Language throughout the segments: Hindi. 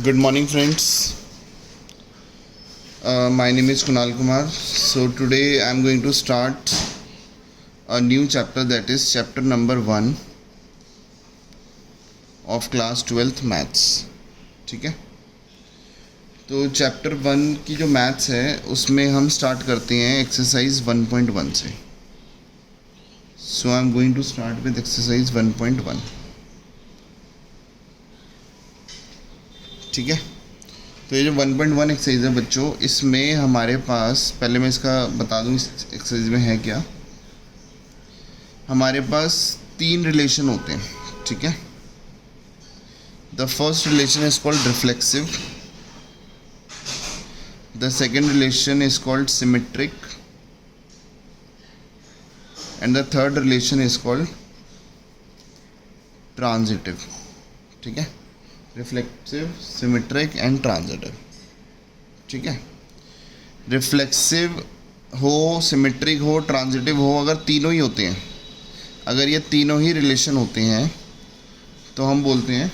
Good morning, friends. My name is Kunal Kumar. So, today I am going to start a new chapter, that is chapter number 1 of class 12th maths. ठीक है, तो चैप्टर 1 की जो मैथ्स है उसमें हम स्टार्ट करते हैं एक्सरसाइज 1.1 से. So I am going to start with exercise 1.1. ठीक है, तो ये जो 1.1 एक्सरसाइज है बच्चों, इसमें हमारे पास, पहले मैं इसका बता दूं इस एक्सरसाइज में है क्या. हमारे पास 3 रिलेशन होते हैं. ठीक है, the first relation is called reflexive, the second relation is called symmetric, and the third relation is called transitive. ठीक है, रिफ्लेक्सिव, सिमेट्रिक एंड ट्रांजिटिव. ठीक है, रिफ्लेक्सिव हो, सिमेट्रिक हो, ट्रांजिटिव हो, अगर तीनों ही होते हैं, अगर ये तीनों ही रिलेशन होते हैं तो हम बोलते हैं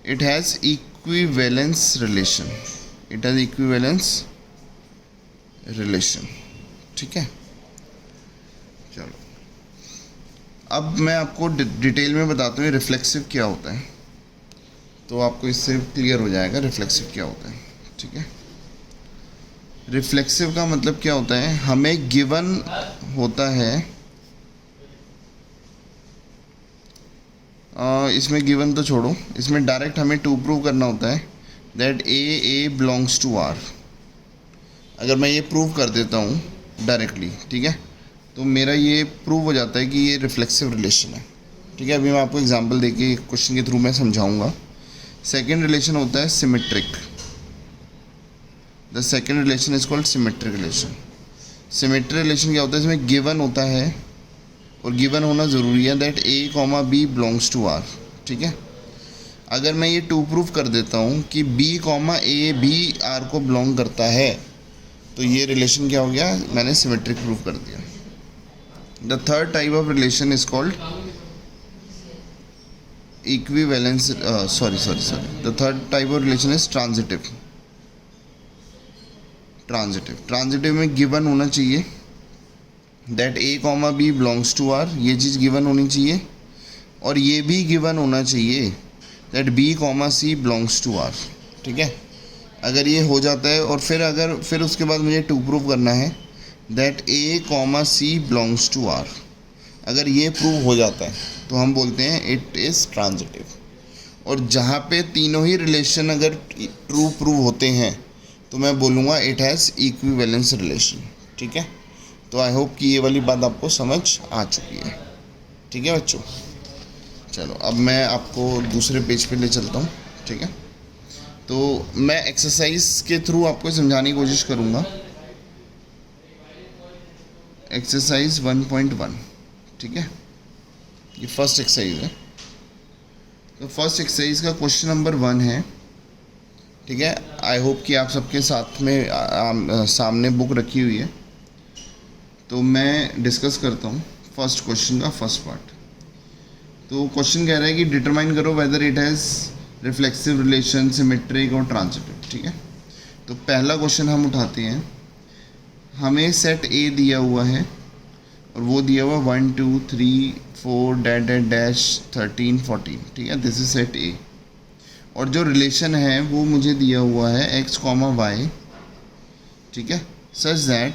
it has equivalence relation. It has equivalence relation. ठीक है, चलो अब मैं आपको डिटेल में बताता हूँ रिफ्लेक्सिव क्या होता है, तो आपको इससे क्लियर हो जाएगा रिफ्लेक्सिव क्या होता है. ठीक है, रिफ्लेक्सिव का मतलब क्या होता है, हमें गिवन होता है, इसमें गिवन तो छोड़ो, इसमें डायरेक्ट हमें टू प्रूव करना होता है that A belongs to R. अगर मैं ये प्रूव कर देता हूँ डायरेक्टली, ठीक है, तो मेरा ये प्रूव हो जाता है कि ये रिफ्लेक्सिव रिलेशन है. ठीक है, अभी मैं आपको एग्जांपल देके क्वेश्चन के थ्रू मैं समझाऊंगा. सेकंड रिलेशन होता है symmetric. The second relation is called symmetric relation. Symmetric relation क्या होता है, इसमें गिवन होता है, और गिवन होना ज़रूरी है that A comma B belongs to R. ठीक है, अगर मैं ये टू प्रूव कर देता हूँ कि बी कॉमा ए भी आर को बिलोंग करता है, तो ये रिलेशन क्या हो गया, मैंने सिमेट्रिक प्रूव कर दिया. The third type of relation is called equivalence. Sorry. The third type of relation is transitive. Transitive में given होना चाहिए that a comma b belongs to r, ये चीज़ given होनी चाहिए, और ये भी given होना चाहिए that b comma c belongs to r. ठीक है, अगर ये हो जाता है, और फिर उसके बाद मुझे टू प्रूव करना है that A comma C belongs to R. अगर ये प्रूव हो जाता है तो हम बोलते हैं इट इज़ ट्रांजिटिव. और जहाँ पे तीनों ही रिलेशन अगर ट्रू प्रूव होते हैं तो मैं बोलूँगा इट हैज़ इक्विवेलेंस रिलेशन. ठीक है, तो आई होप कि ये वाली बात आपको समझ आ चुकी है. ठीक है बच्चों, चलो अब मैं आपको दूसरे पेज पे ले चलता हूँ. ठीक है, तो मैं एक्सरसाइज के थ्रू आपको समझाने की कोशिश करूँगा. एक्सरसाइज 1.1. ठीक है, ये फर्स्ट एक्सरसाइज है. तो फर्स्ट एक्सरसाइज का क्वेश्चन नंबर 1 है. ठीक है, आई होप कि आप सबके साथ में सामने बुक रखी हुई है, तो मैं डिस्कस करता हूँ फर्स्ट क्वेश्चन का फर्स्ट पार्ट. तो क्वेश्चन कह रहा है कि डिटरमाइन करो whether it has reflexive relation, symmetric और ट्रांजिटिव. ठीक है, तो पहला क्वेश्चन हम उठाते हैं. हमें सेट ए दिया हुआ है, और वो दिया हुआ 1 2 3 4 डैश 13 14. ठीक है, दिस इज सेट ए, और जो रिलेशन है वो मुझे दिया हुआ है x कॉमा वाई. ठीक है, such that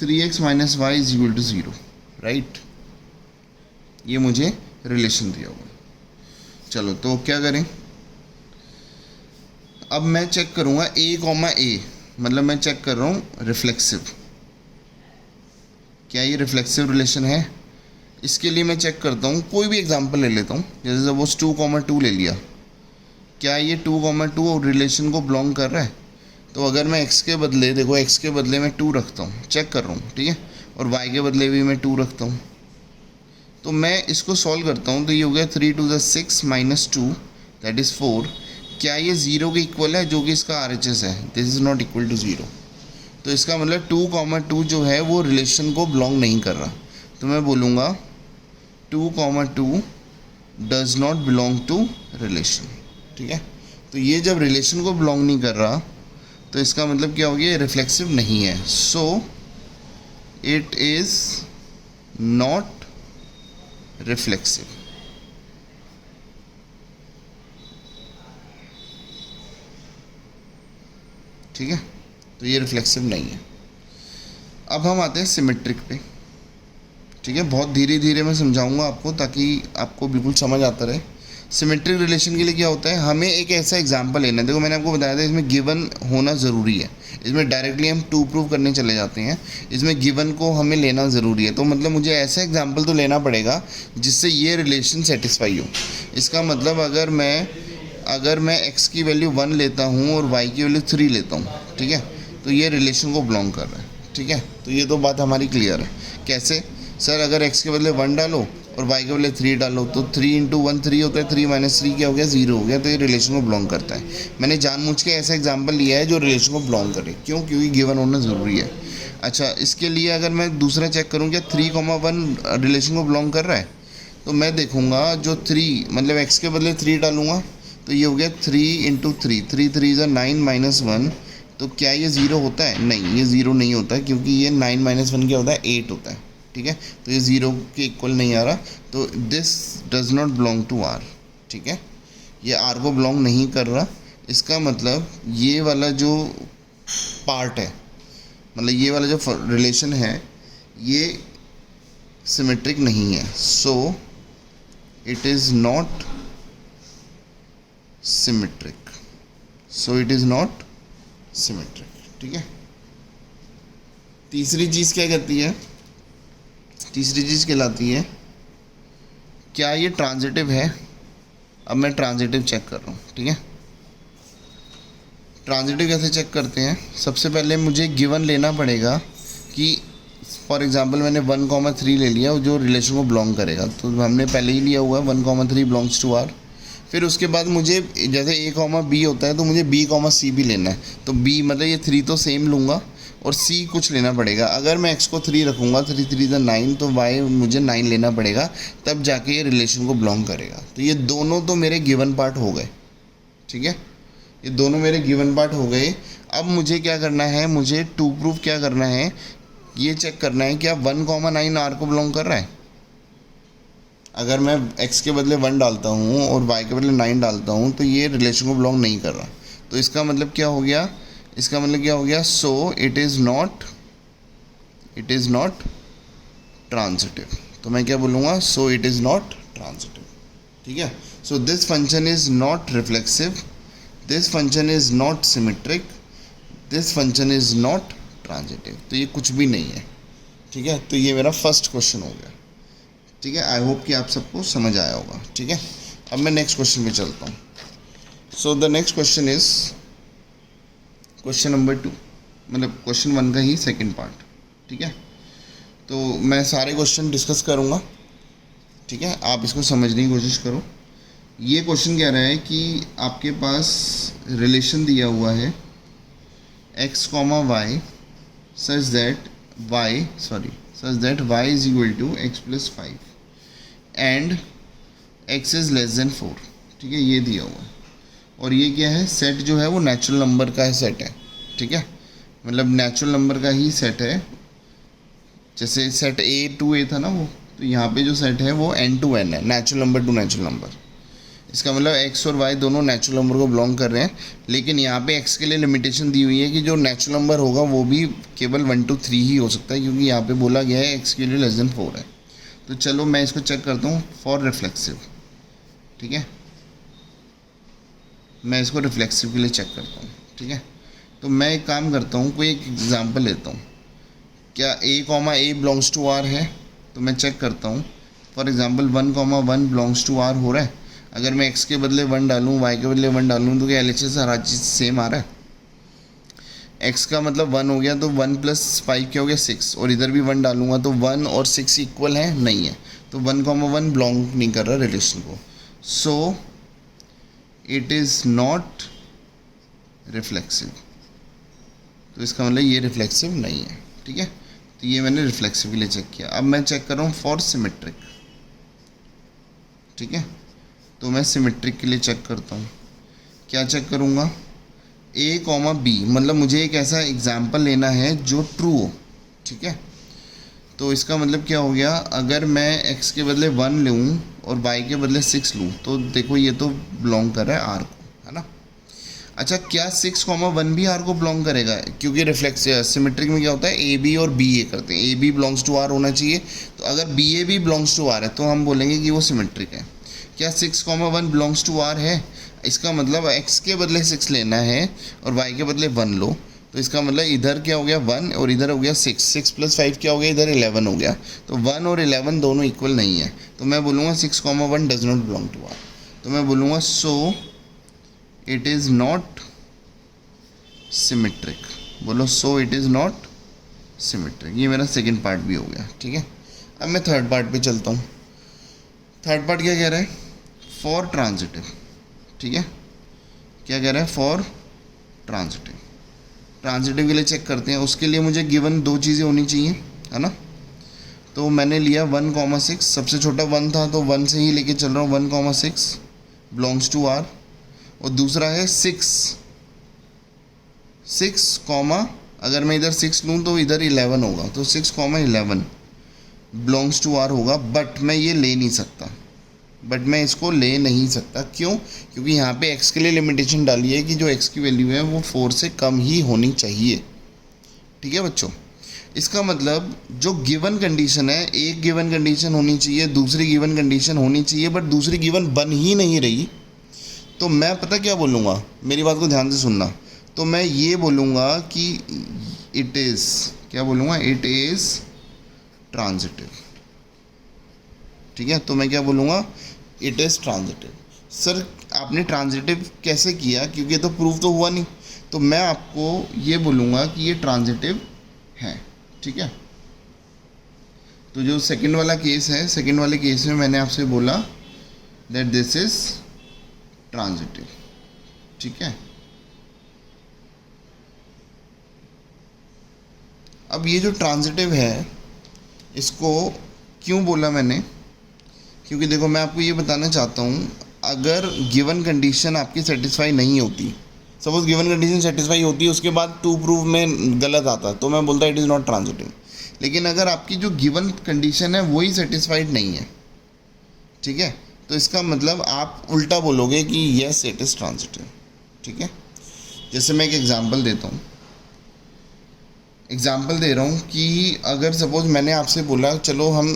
3x minus Y is equal to 0. Right, ये मुझे रिलेशन दिया हुआ है. चलो तो क्या करें, अब मैं चेक करूँगा a कॉमा ए, मतलब मैं चेक कर रहा हूँ रिफ्लेक्सिव, क्या ये रिफ्लेक्सिव रिलेशन है. इसके लिए मैं चेक करता हूँ, कोई भी एग्जांपल ले लेता हूँ, जैसे सपोज 2,2 ले लिया. क्या ये 2,2 रिलेशन को बिलोंग कर रहा है. तो अगर मैं x के बदले, देखो x के बदले मैं 2 रखता हूँ, चेक कर रहा हूँ. ठीक है, और y के बदले भी मैं 2 रखता हूँ, तो मैं इसको सॉल्व करता हूँ. तो ये हो गया 3 2 6 माइनस 2 दैट इज़ 4. क्या ये 0 के इक्वल है, जो कि इसका RHS है. This is not equal to 0. तो इसका मतलब 2,2 जो है वो रिलेशन को बिलोंग नहीं कर रहा. तो मैं बोलूँगा 2, does not belong to relation. ठीक है, तो ये जब रिलेशन को बिलोंग नहीं कर रहा तो इसका मतलब क्या हो गया, रिफ्लेक्सिव नहीं है। सो इट इज़ नॉट रिफ्लेक्सिव। ठीक है, तो ये रिफ्लेक्सिव नहीं है। अब हम आते हैं सिमेट्रिक पे। ठीक है, बहुत धीरे धीरे मैं समझाऊंगा आपको ताकि आपको बिल्कुल समझ आता रहे। सिमेट्रिक रिलेशन के लिए क्या होता है, हमें एक ऐसा एग्जांपल लेना है। देखो मैंने आपको बताया था इसमें गिवन होना ज़रूरी है। इसमें डायरेक्टली हम टू प्रूव करने चले जाते हैं, इसमें गिवन को हमें लेना ज़रूरी है। तो मतलब मुझे ऐसा एग्जांपल तो लेना पड़ेगा जिससे ये रिलेशन सेटिस्फाई हो। इसका मतलब अगर मैं x की वैल्यू 1 लेता हूँ और y की वैल्यू 3 लेता हूँ, ठीक है, तो ये रिलेशन को बिलोंग कर रहा है। ठीक है, तो ये तो बात हमारी क्लियर है। कैसे सर, अगर x के बदले 1 डालो और y के बदले 3 डालो तो 3 × 1 3 होता है, 3 - 3 क्या हो गया, 0 हो गया। तो ये रिलेशन को बिलोंग करता है। मैंने जानबूझ के ऐसा एग्जांपल लिया है जो रिलेशन को बिलोंग करे। क्यों? क्योंकि गिवन होना ज़रूरी है। अच्छा, इसके लिए अगर मैं दूसरा चेक करूँ क्या 3, 1 रिलेशन को बिलोंग कर रहा है, तो मैं देखूँगा जो 3 मतलब x के बदले 3 डालूँगा तो ये हो गया 3 × 3, 3 3 इज़ 9 - 1। तो क्या ये 0 होता है? नहीं, ये 0 नहीं होता है क्योंकि ये 9 - 1 क्या होता है, 8 होता है। ठीक है, तो ये 0 के इक्वल नहीं आ रहा, तो this does not belong to R। ठीक है, ये R को बिलोंग नहीं कर रहा। इसका मतलब ये वाला जो पार्ट है, मतलब ये वाला जो रिलेशन है, ये सिमेट्रिक नहीं है। सो it is not symmetric. So it is not symmetric. ठीक है, तीसरी चीज़ क्या कहती है, तीसरी चीज़ कहलाती है क्या ये ट्रांजिटिव है। अब मैं ट्रांजिटिव चेक कर रहा हूँ। ठीक है, ट्रांजिटिव कैसे चेक करते हैं, सबसे पहले मुझे गिवन लेना पड़ेगा कि फॉर एग्जांपल मैंने 1, 3 ले लिया जो रिलेशन को बिलोंग करेगा। तो हमने पहले ही लिया हुआ है 1, 3 बिलोंग्स टू R। फिर उसके बाद मुझे जैसे A, B होता है तो मुझे B, C भी लेना है। तो B मतलब ये 3 तो सेम लूँगा और C कुछ लेना पड़ेगा। अगर मैं x को 3 रखूँगा, 3 3 = 9, तो y मुझे 9 लेना पड़ेगा, तब जाके ये रिलेशन को बिलोंग करेगा। तो ये दोनों तो मेरे गिवन पार्ट हो गए। ठीक है, ये दोनों मेरे गिवन पार्ट हो गए। अब मुझे क्या करना है, मुझे टू प्रूफ क्या करना है, ये चेक करना है क्या 1, 9 R को बिलोंग कर रहा है। अगर मैं x के बदले 1 डालता हूँ और y के बदले 9 डालता हूँ तो ये रिलेशन को बिलोंग नहीं कर रहा। तो इसका मतलब क्या हो गया, इसका मतलब क्या हो गया, सो इट इज़ नॉट ट्रांजिटिव। तो मैं क्या बोलूँगा, so it is not transitive. ठीक है, so this function is not reflexive, this function is not symmetric, this function is not transitive. तो ये कुछ भी नहीं है। ठीक है, तो ये मेरा फर्स्ट क्वेश्चन हो गया। ठीक है, आई होप कि आप सबको समझ आया होगा। ठीक है, अब मैं नेक्स्ट क्वेश्चन पे चलता हूँ। So the next question is question number 2, मतलब क्वेश्चन 1 का ही सेकंड पार्ट। ठीक है, तो मैं सारे क्वेश्चन डिस्कस करूँगा। ठीक है, आप इसको समझने की कोशिश करो। ये क्वेश्चन कह रहा है कि आपके पास रिलेशन दिया हुआ है x, y such that y is equal to x + 5 and x is less than 4। ठीक है, ये दिया हुआ है और ये क्या है, सेट जो है वो नेचुरल नंबर का है सेट है। ठीक है, मतलब नेचुरल नंबर का ही सेट है। जैसे सेट A to A था ना वो, तो यहाँ पे जो सेट है वो N to N है, natural number two natural number. इसका मतलब x और y दोनों नेचुरल नंबर को बिलोंग कर रहे हैं, लेकिन यहाँ पे x के लिए लिमिटेशन दी हुई है कि जो नेचुरल नंबर होगा वो भी केवल 1 to 3 ही हो सकता है, क्योंकि यहाँ पे बोला गया है x के लिए लेस देन 4 है। तो चलो मैं इसको चेक करता हूँ फॉर रिफ्लेक्सिव। ठीक है, मैं इसको रिफ्लेक्सिव के लिए चेक करता हूँ। ठीक है, तो मैं एक काम करता हूँ, कोई एक एग्जांपल लेता हूँ। क्या A, बिलोंग्स टू R है, तो मैं चेक करता हूँ। For example 1, 1 belongs to R हो रहा है। अगर मैं x के बदले 1 डालूँ, y के बदले 1 डालूँ, तो क्या LHS हर चीज़ सेम आ रहा है। x का मतलब 1 हो गया, तो 1 + 5 क्या हो गया, 6। और इधर भी 1 डालूँगा तो 1 और 6 इक्वल है, नहीं है। तो 1, 1 बिलोंग नहीं कर रहा रिलेशन को। सो इट इज़ नॉट रिफ्लेक्सिव। तो इसका मतलब ये रिफ्लेक्सिव नहीं है। ठीक है, तो ये मैंने रिफ्लेक्सिव के लिए चेक किया। अब मैं चेक कर रहा हूँ फॉर सिमेट्रिक। ठीक है। तो मैं सिमेट्रिक के लिए चेक करता हूँ। क्या चेक करूँगा? ए कॉमा बी, मतलब मुझे एक ऐसा एग्जाम्पल लेना है जो ट्रू हो, ठीक है। तो इसका मतलब क्या हो गया, अगर मैं x के बदले 1 लूँ और y के बदले 6 लूँ तो देखो ये तो बिलोंग कर रहा है r को, है ना। अच्छा, क्या 6,1 भी r को बिलोंग करेगा? क्योंकि रिफ्लेक्स सिमेट्रिक में क्या होता है, ए बी और बी ए करते हैं, A B belongs to r होना चाहिए। तो अगर बी ए भी बिलोंग्स टू r है तो हम बोलेंगे कि वो सिमेट्रिक है। क्या 6,1 बिलोंग्स टू r है? इसका मतलब x के बदले 6 लेना है और y के बदले 1 लो, तो इसका मतलब इधर क्या हो गया 1 और इधर हो गया 6, 6 + 5 क्या हो गया, इधर 11 हो गया। तो 1 और 11 दोनों इक्वल नहीं है, तो मैं बोलूँगा 6,1 does not belong to r। तो मैं बोलूँगा so it is not symmetric. बोलो so it is not symmetric. ये मेरा सेकंड पार्ट भी हो गया, ठीक है। अब मैं थर्ड पार्ट पे चलता हूँ। थर्ड पार्ट क्या कह रहा है? फॉर ट्रांजिटिव, ठीक है। क्या कह रहा है? For transitive. ट्रांजिटिव के लिए चेक करते हैं। उसके लिए मुझे गिवन दो चीज़ें होनी चाहिए, है ना। तो मैंने लिया 1,6, सबसे छोटा 1 था तो 1 से ही लेके चल रहा हूँ। 1,6 बिलोंग्स टू r। और दूसरा है 6 कॉमा, अगर मैं इधर 6 लूँ तो इधर 11 होगा, तो 6,11 बिलोंग्स टू r होगा। बट मैं ये ले नहीं सकता, मैं इसको ले नहीं सकता। क्यों? क्योंकि यहाँ पे x के लिए लिमिटेशन डाली है कि जो x की वैल्यू है वो 4 से कम ही होनी चाहिए, ठीक है बच्चों। इसका मतलब जो गिवन कंडीशन है, एक गिवन कंडीशन होनी चाहिए, दूसरी गिवन कंडीशन होनी चाहिए, बट दूसरी गिवन बन ही नहीं रही। तो मैं पता क्या बोलूँगा, मेरी बात को ध्यान से सुनना। तो मैं ये बोलूँगा कि इट इज़, क्या बोलूँगा, इट इज़ ट्रांजिटिव, ठीक है। तो मैं क्या बोलूँगा, इट इज़ ट्रांजिटिव। सर आपने ट्रांजिटिव कैसे किया, क्योंकि तो प्रूफ तो हुआ नहीं। तो मैं आपको ये बोलूँगा कि ये ट्रांजिटिव है, ठीक है। तो जो सेकंड वाला केस है, सेकंड वाले केस में मैंने आपसे बोला दैट दिस इज ट्रांजिटिव, ठीक है। अब ये जो ट्रांजिटिव है इसको क्यों बोला मैंने, क्योंकि देखो मैं आपको ये बताना चाहता हूँ, अगर गिवन कंडीशन आपकी सेटिस्फाई नहीं होती, सपोज गिवन कंडीशन सेटिस्फाई होती है, उसके बाद टू प्रूफ में गलत आता, तो मैं बोलता इट इज़ नॉट ट्रांजिटिव। लेकिन अगर आपकी जो गिवन कंडीशन है वही सेटिस्फाइड नहीं है, ठीक है, तो इसका मतलब आप उल्टा बोलोगे कि येस इट इज़ ट्रांजिटिव, ठीक है। जैसे मैं एक एग्जांपल देता हूँ, एग्जांपल दे रहा हूँ कि अगर सपोज मैंने आपसे बोला चलो हम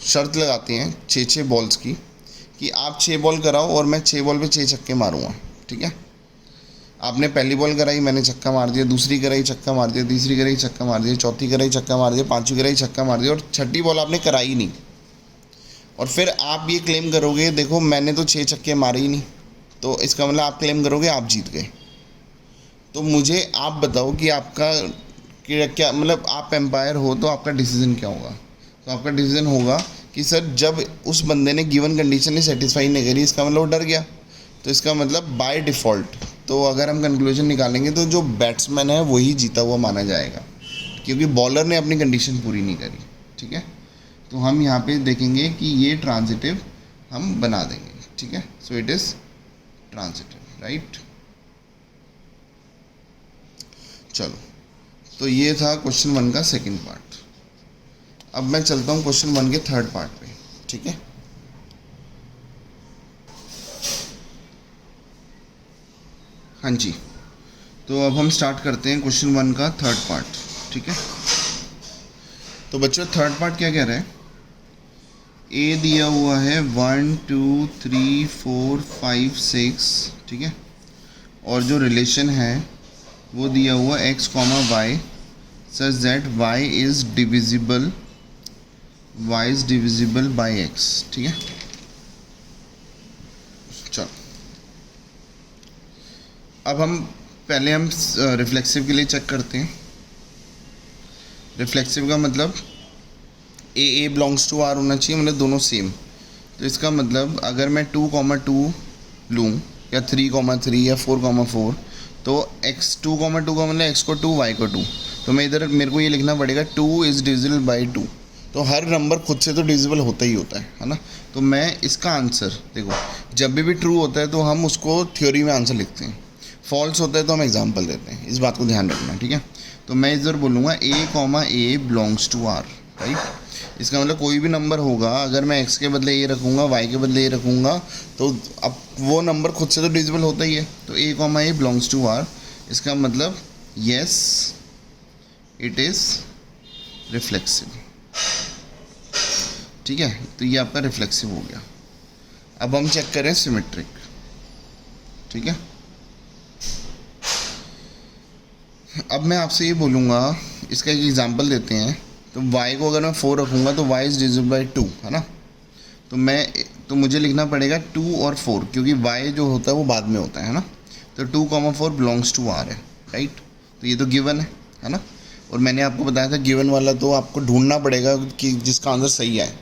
शर्त लगाते हैं 6 बॉल्स की, कि आप 6 बॉल कराओ और मैं 6 बॉल पे 6 छक्के मारूंगा, ठीक है। आपने पहली बॉल कराई, मैंने छक्का मार दिया, दूसरी कराई छक्का मार दिया, तीसरी कराई छक्का मार दिया, चौथी कराई छक्का मार दिया, पांचवी कराई छक्का मार दिया, और छठी बॉल आपने कराई नहीं। और फिर आप ये क्लेम करोगे देखो मैंने तो 6 छक्के मारे ही नहीं, तो इसका मतलब आप क्लेम करोगे आप जीत गए। तो मुझे आप बताओ कि आपका क्या मतलब, आप एम्पायर हो तो आपका डिसीजन क्या होगा। तो आपका डिसीजन होगा कि सर जब उस बंदे ने गिवन कंडीशन ने सेटिस्फाई नहीं करी, इसका मतलब वो डर गया, तो इसका मतलब बाय डिफ़ॉल्ट, तो अगर हम कंक्लूजन निकालेंगे तो जो बैट्समैन है वही जीता हुआ माना जाएगा, क्योंकि बॉलर ने अपनी कंडीशन पूरी नहीं करी, ठीक है। तो हम यहाँ पे देखेंगे कि ये ट्रांजिटिव हम बना देंगे, ठीक है। सो इट इज़ ट्रांजिटिव, राइट। चलो, तो ये था क्वेश्चन 1 का सेकंड पार्ट। अब मैं चलता हूँ क्वेश्चन 1 के थर्ड पार्ट पे, ठीक है। हाँ जी, तो अब हम स्टार्ट करते हैं क्वेश्चन 1 का थर्ड पार्ट, ठीक है। तो बच्चों थर्ड पार्ट क्या कह रहा है, ए दिया हुआ है 1 2 3 4 5 6, ठीक है। और जो रिलेशन है वो दिया हुआ x, y such that y is divisible by x, ठीक है। चलो अब हम रिफ्लेक्सिव के लिए चेक करते हैं। रिफ्लेक्सिव का मतलब ए बिलोंग्स टू आर होना चाहिए, मतलब दोनों सेम। तो इसका मतलब अगर मैं 2,2 लूँ या 3,3 या 4,4, तो x 2,2 का मतलब x को 2 y को 2, तो मैं इधर मेरे को ये लिखना पड़ेगा 2 इज़ डिविजिबल बाई 2। तो हर नंबर खुद से तो डिविजिबल होता ही होता है ना। तो मैं इसका आंसर देखो, जब भी ट्रू होता है तो हम उसको थ्योरी में आंसर लिखते हैं, फॉल्स होता है तो हम एग्जाम्पल देते हैं, इस बात को ध्यान रखना, ठीक है। तो मैं इधर बोलूँगा A, belongs to R, right. इसका मतलब कोई भी नंबर होगा, अगर मैं x के बदले ए रखूँगा, y के बदले ए रखूँगा, तो अब वो नंबर खुद से तो डिविजिबल होता ही है। तो A, बिलोंग्स टू R, इसका मतलब येस इट इज़ रिफ्लेक्सिव, ठीक है। तो ये आपका रिफ्लेक्सिव हो गया। अब हम चेक करें सिमेट्रिक, ठीक है। अब मैं आपसे ये बोलूँगा, इसका एक एग्जांपल देते हैं। तो y को अगर मैं 4 रखूँगा तो y इज़ डिविजिबल बाई 2, है ना। तो मुझे लिखना पड़ेगा 2 और 4, क्योंकि y जो होता है वो बाद में होता है ना। तो 2, 4 बिलोंग्स टू R है, राइट। तो ये तो गिवन है ना। और मैंने आपको बताया था गिवन वाला तो आपको ढूंढना पड़ेगा कि जिसका आंसर सही है,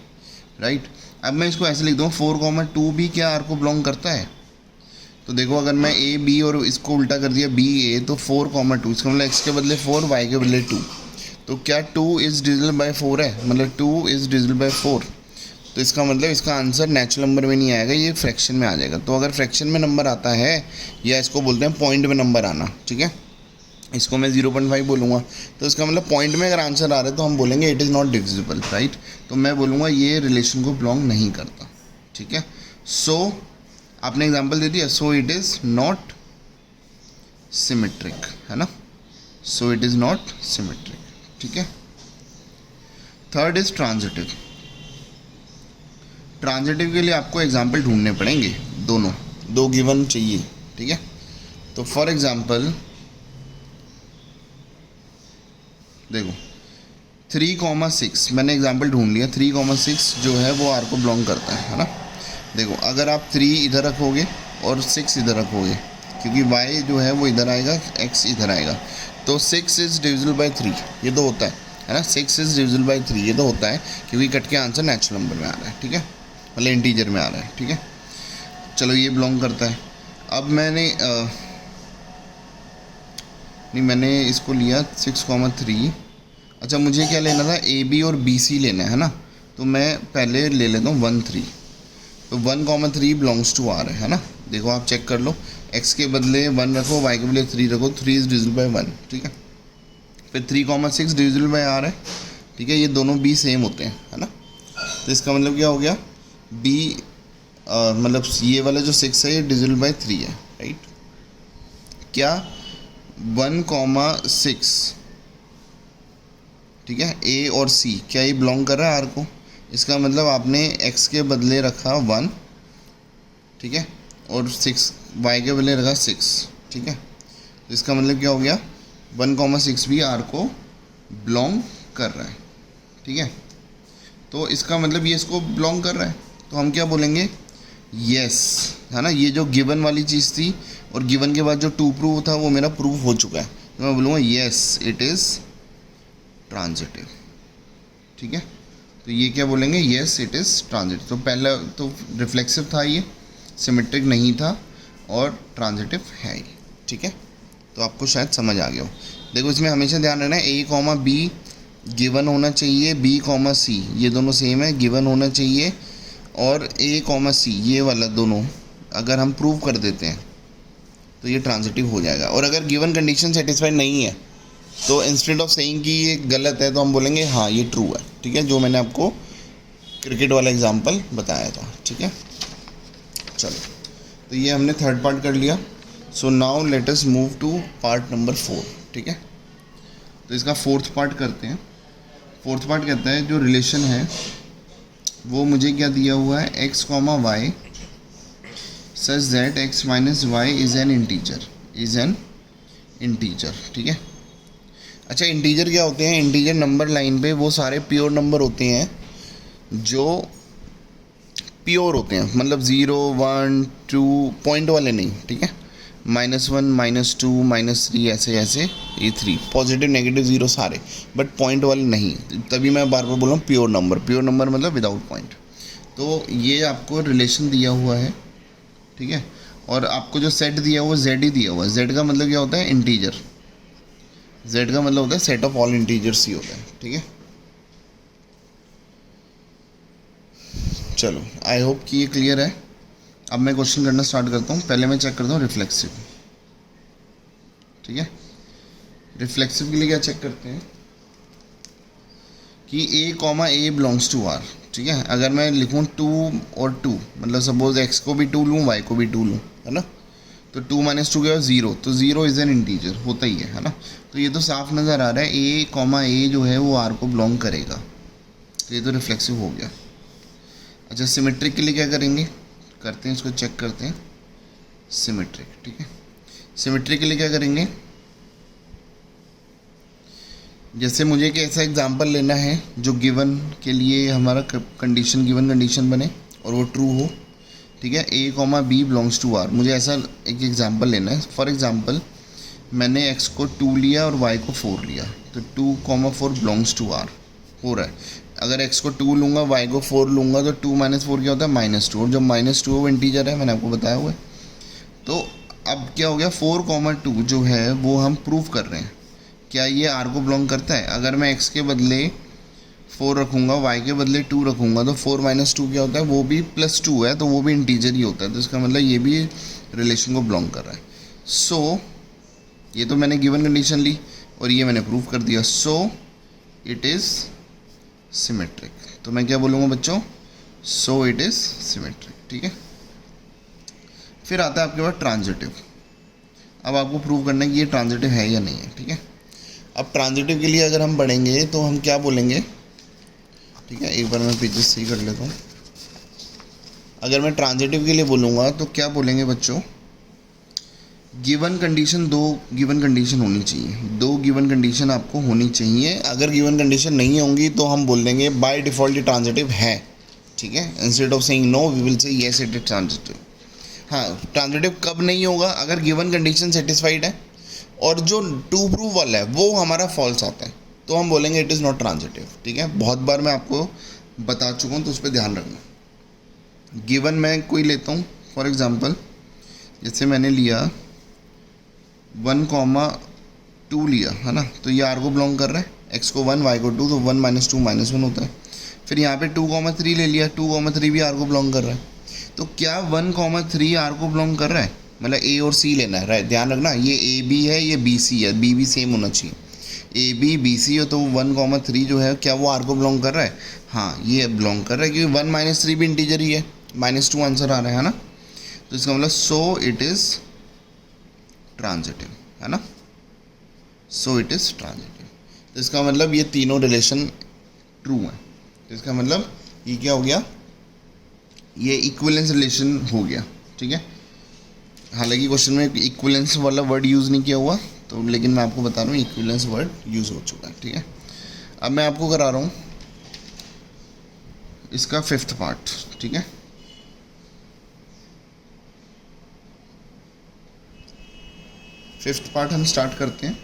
राइट। अब मैं इसको ऐसे लिख दूँ, 4, 2 भी क्या R को बिलोंग करता है। तो देखो, अगर मैं A B और इसको उल्टा कर दिया B A, तो 4, 2, इसका मतलब x के बदले 4, y के बदले 2। तो क्या 2 इज़ डिविजिबल बाय 4 है, मतलब 2 इज़ डिविजिबल बाय 4। तो इसका मतलब इसका आंसर नेचुरल नंबर में नहीं आएगा, ये फ्रैक्शन में आ जाएगा। तो अगर फ्रैक्शन में नंबर आता है, या इसको बोलते हैं पॉइंट में नंबर आना, ठीक है, इसको मैं 0.5 बोलूँगा, तो इसका मतलब पॉइंट में अगर आंसर आ रहा है तो हम बोलेंगे it is not divisible, right. तो मैं बोलूँगा ये रिलेशन को बिलोंग नहीं करता, ठीक है। सो आपने एग्जांपल दे दिया, सो इट इज़ नॉट सिमेट्रिक, है ना। सो इट इज़ नॉट सिमेट्रिक, ठीक है। Third is transitive. ट्रांजिटिव के लिए आपको एग्जांपल ढूंढने पड़ेंगे, दो गिवन चाहिए, ठीक है। तो फॉर एग्जांपल देखो 3, 6 मैंने एग्जांपल ढूंढ लिया। 3, 6 जो है वो R को बिलोंग करता है ना। देखो, अगर आप 3 इधर रखोगे और 6 इधर रखोगे, क्योंकि y जो है वो इधर आएगा, x इधर आएगा, तो 6 इज़ डिविजिबल बाई 3, ये तो होता है ना। 6 इज़ डिविजिबल बाई 3, ये तो होता है, क्योंकि कट के आंसर नेचुरल नंबर में आ रहा है, ठीक है, मतलब इंटीजर में आ रहा है, ठीक है। चलो, ये बिलोंग करता है। अब मैंने इसको लिया 6, 3। अच्छा, मुझे क्या लेना था, AB और BC लेना है ना। तो मैं पहले ले लेता हूँ 1, 3। तो 1, 3 बिलोंग्स टू R है ना। देखो, आप चेक कर लो, x के बदले 1 रखो, y के बदले 3 रखो, 3 इज़ डिविजिबल बाई 1, ठीक है। फिर 3, 6 डिविजिबल बाई R है, ठीक है। ये दोनों B सेम होते हैं, है ना। तो इसका मतलब क्या हो गया, B मतलब ये वाला जो 6 है ये डिविजिबल बाई 3 है, राइट। क्या 1, 6, ठीक है, A और C क्या ये बिलोंग कर रहा है R को। इसका मतलब आपने x के बदले रखा 1, ठीक है, और 6 y के बदले रखा 6, ठीक है। तो इसका मतलब क्या हो गया, 1, 6 भी R को बिलोंग कर रहा है, ठीक है। तो इसका मतलब ये इसको बिलोंग कर रहा है, तो हम क्या बोलेंगे, यस, है ना। ये जो गिवन वाली चीज़ थी और गिवन के बाद जो टू प्रूव था वो मेरा प्रूव हो चुका है, तो मैं बोलूँगा यस इट इज़ ट्रांजिटिव, ठीक है। तो ये क्या बोलेंगे, येस इट इज़ ट्रांजिटिव। तो पहला तो रिफ्लेक्सिव था, ये सिमेट्रिक नहीं था, और ट्रांजिटिव है ये, ठीक है। तो आपको शायद समझ आ गया हो। देखो, इसमें हमेशा ध्यान रखना है, A, B गिवन होना चाहिए, B, C ये दोनों सेम है, गिवन होना चाहिए, और A, C ये वाला दोनों अगर हम प्रूव कर देते हैं तो ये ट्रांजिटिव हो जाएगा। और अगर गिवन कंडीशन सेटिस्फाइड नहीं है तो इंस्टेड ऑफ सेइंग कि ये गलत है, तो हम बोलेंगे हाँ ये ट्रू है, ठीक है, जो मैंने आपको क्रिकेट वाला एग्जांपल बताया था, ठीक है। चलो, तो ये हमने थर्ड पार्ट कर लिया। So now let us move to part number 4, ठीक है। तो इसका फोर्थ पार्ट करते हैं। फोर्थ पार्ट कहता है जो रिलेशन है वो मुझे क्या दिया हुआ है, x, y such that x minus Y is an integer, ठीक है। अच्छा, इंटीजर क्या होते हैं, इंटीजर नंबर लाइन पे वो सारे प्योर नंबर होते हैं जो प्योर होते हैं, मतलब 0, 1, 2 पॉइंट वाले नहीं, ठीक है। -1, -2, -3 ऐसे ये 3 पॉजिटिव नेगेटिव 0 सारे, बट पॉइंट वाले नहीं। तभी मैं बार बार बोल रहा हूँ प्योर नंबर मतलब विदाउट पॉइंट। तो ये आपको रिलेशन दिया हुआ है, ठीक है, और आपको जो सेट दिया हुआ z ही दिया हुआ है। z का मतलब क्या होता है, इंटीजर। z का मतलब होता है सेट ऑफ ऑल इंटीजर्स ही होता है, ठीक है। चलो आई होप कि ये क्लियर है। अब मैं क्वेश्चन करना स्टार्ट करता हूँ। पहले मैं चेक करता हूँ रिफ्लेक्सिव, ठीक है। रिफ्लेक्सिव के लिए क्या चेक करते हैं कि A comma A belongs to R, ठीक है। अगर मैं लिखूँ 2 और 2, मतलब सपोज एक्स को भी 2 लूँ, वाई को भी 2 लूँ, है ना, तो 2 - 2 क्या, 0, तो 0 इज़ एन इंटीजर, होता ही है ना। तो ये तो साफ नज़र आ रहा है ए कॉमा ए जो है वो आर को बिलोंग करेगा, तो ये तो रिफ्लेक्सिव हो गया। अच्छा, सिमेट्रिक के लिए क्या करेंगे, करते हैं इसको, चेक करते हैं सिमेट्रिक, ठीक है। सिमेट्रिक के लिए क्या करेंगे, जैसे मुझे एक ऐसा एग्जांपल लेना है जो गिवन के लिए हमारा कंडीशन, गिवन कंडीशन बने और वो ट्रू हो, ठीक है। A comma B belongs to R, मुझे ऐसा एक एग्जांपल लेना है। फॉर एग्जांपल मैंने एक्स को 2 लिया और वाई को 4 लिया, तो 2,4 बिलोंग्स टू आर हो रहा है। अगर एक्स को 2 लूँगा, वाई को 4 लूँगा, तो 2 - 4 क्या होता है, -2, और जब -2 वो इंटीजर है, मैंने आपको बताया हुआ है। तो अब क्या हो गया, 4,2 जो है वो हम प्रूव कर रहे हैं, क्या ये आर को बिलोंग करता है। अगर मैं एक्स के बदले 4 रखूँगा, वाई के बदले 2 रखूँगा, तो 4 - 2 क्या होता है, वो भी +2 है, तो वो भी इंटीजर ही होता है। तो इसका मतलब ये भी रिलेशन को बिलोंग कर रहा है। सो ये तो मैंने गिवन कंडीशन ली और ये मैंने प्रूव कर दिया। सो इट इज़ सिमेट्रिक। तो मैं क्या बोलूँगा बच्चों, सो इट इज़ सिमेट्रिक, ठीक है। फिर आता है आपके पास ट्रांजिटिव। अब आपको प्रूव करना है कि ये ट्रांजिटिव है या नहीं है, ठीक है। अब ट्रांजिटिव के लिए अगर हम बढ़ेंगे तो हम क्या बोलेंगे, ठीक है, एक बार मैं पेजेस सही कर लेता हूँ। अगर मैं ट्रांजिटिव के लिए बोलूँगा तो क्या बोलेंगे बच्चों, गिवन कंडीशन, 2 गिवन कंडीशन होनी चाहिए, 2 गिवन कंडीशन आपको होनी चाहिए। अगर गिवन कंडीशन नहीं होंगी तो हम बोल देंगे बाय डिफ़ॉल्ट ये ट्रांजिटिव है, ठीक है। Instead of saying no we will say yes it is transitive. हाँ, ट्रांजिटिव कब नहीं होगा, अगर गिवन कंडीशन सेटिस्फाइड है और जो टू प्रूव वाला है वो हमारा फॉल्स आता है, तो हम बोलेंगे इट इज़ नॉट ट्रांजिटिव, ठीक है। बहुत बार मैं आपको बता चुका हूँ, तो उस पर ध्यान रखना। गिवन मैं कोई लेता हूँ, फॉर एग्जांपल जैसे मैंने लिया 1,2 लिया, है ना, तो ये आर को बिलोंग कर रहा है। एक्स को 1, वाई को 2, तो 1 - 2 -1 होता है। फिर यहाँ पे 2,3 ले लिया, 2,3 भी आर को बिलोंग कर रहा है। तो क्या 1,3 आर को बिलोंग कर रहा है, मतलब ए और सी लेना है, राइट। ध्यान रखना, ये ए बी है, ये बी सी है, बी भी सेम होना चाहिए। ए बी बी सी हो तो 1,3 जो है क्या वो आर को बिलोंग कर रहा है, हाँ ये बिलोंग कर रहा है, क्योंकि 1 - 3 भी इंटीजर ही है, -2 आंसर आ रहा है ना। तो इसका मतलब सो इट इज़ ट्रांजिटिव, है ना, सो इट इज़ ट्रांजिटिव। तो इसका मतलब ये तीनों रिलेशन ट्रू हैं। तो इसका मतलब ये क्या हो गया, ये इक्विवेलेंस रिलेशन हो गया, ठीक है। हालांकि क्वेश्चन में इक्विवेलेंस वाला वर्ड यूज़ नहीं किया हुआ, तो लेकिन मैं आपको बता रहा हूँ इक्विवेलेंस वर्ड यूज़ हो चुका है, ठीक है। अब मैं आपको करा रहा हूँ इसका 5th पार्ट, ठीक है। फिफ्थ पार्ट हम स्टार्ट करते हैं।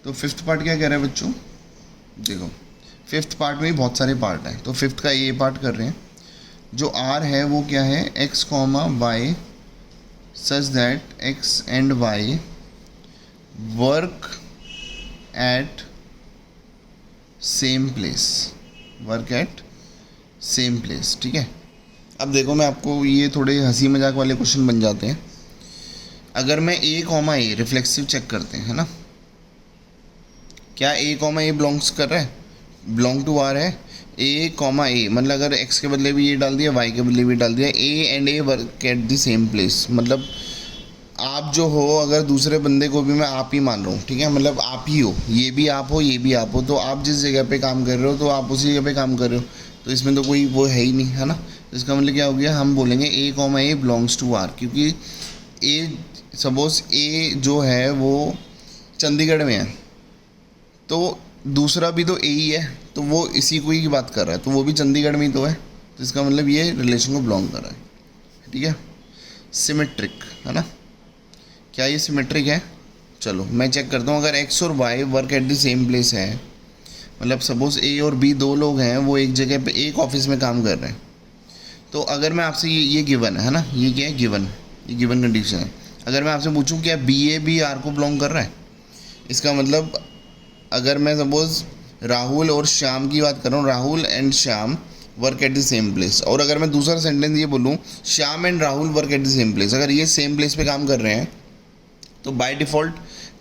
तो 5th पार्ट क्या कह रहा है बच्चों, देखो 5th पार्ट में बहुत सारे पार्ट हैं, तो 5th का ये पार्ट कर रहे हैं। जो आर है वो क्या है, X comma Y such that X and Y work at same place, work at same place, ठीक है। अब देखो मैं आपको, ये थोड़े हंसी मजाक वाले क्वेश्चन बन जाते हैं। अगर मैं ए कॉमा ए, रिफ्लेक्सिव चेक करते हैं, है ना, क्या ए कॉमा ए बिलोंग्स कर रहा है, बिलोंग टू आर है। ए कॉमा ए मतलब अगर एक्स के बदले भी ये डाल दिया, वाई के बदले भी डाल दिया, A and A work at the same place, मतलब आप जो हो, अगर दूसरे बंदे को भी मैं आप ही मान रहा हूँ, ठीक है, मतलब आप ही हो, ये भी आप हो, ये भी आप हो, तो आप जिस जगह पे काम कर रहे हो तो आप उसी जगह पे काम कर रहे हो, तो इसमें तो कोई वो है ही नहीं, है ना। तो इसका मतलब क्या हो गया, हम बोलेंगे A comma A belongs to R, क्योंकि ए, सपोज ए जो है वो चंडीगढ़ में है, तो दूसरा भी तो ए ही है, तो वो इसी को ही बात कर रहा है, तो वो भी चंडीगढ़ में ही तो है, तो इसका मतलब ये रिलेशन को बिलोंग कर रहा है, ठीक है। सिमेट्रिक, है ना, क्या ये सिमेट्रिक है, चलो मैं चेक करता हूँ। अगर एक्स और Y work at the same place है, मतलब सपोज ए और बी 2 लोग हैं, वो एक जगह पे एक ऑफिस में काम कर रहे हैं, तो अगर मैं आपसे ये गिवन है ना, ये क्या है, गिवन, ये गिवन कंडीशन है। अगर मैं आपसे पूछूं क्या बी ए भी आर को बिलोंग कर रहा है, इसका मतलब अगर मैं सपोज़ राहुल और श्याम की बात कर रहा हूँ, Rahul and Shyam work at the same place. और अगर मैं दूसरा सेंटेंस ये बोलूँ Shyam and Rahul work at the same place, अगर ये सेम प्लेस पे काम कर रहे हैं तो बाय डिफ़ॉल्ट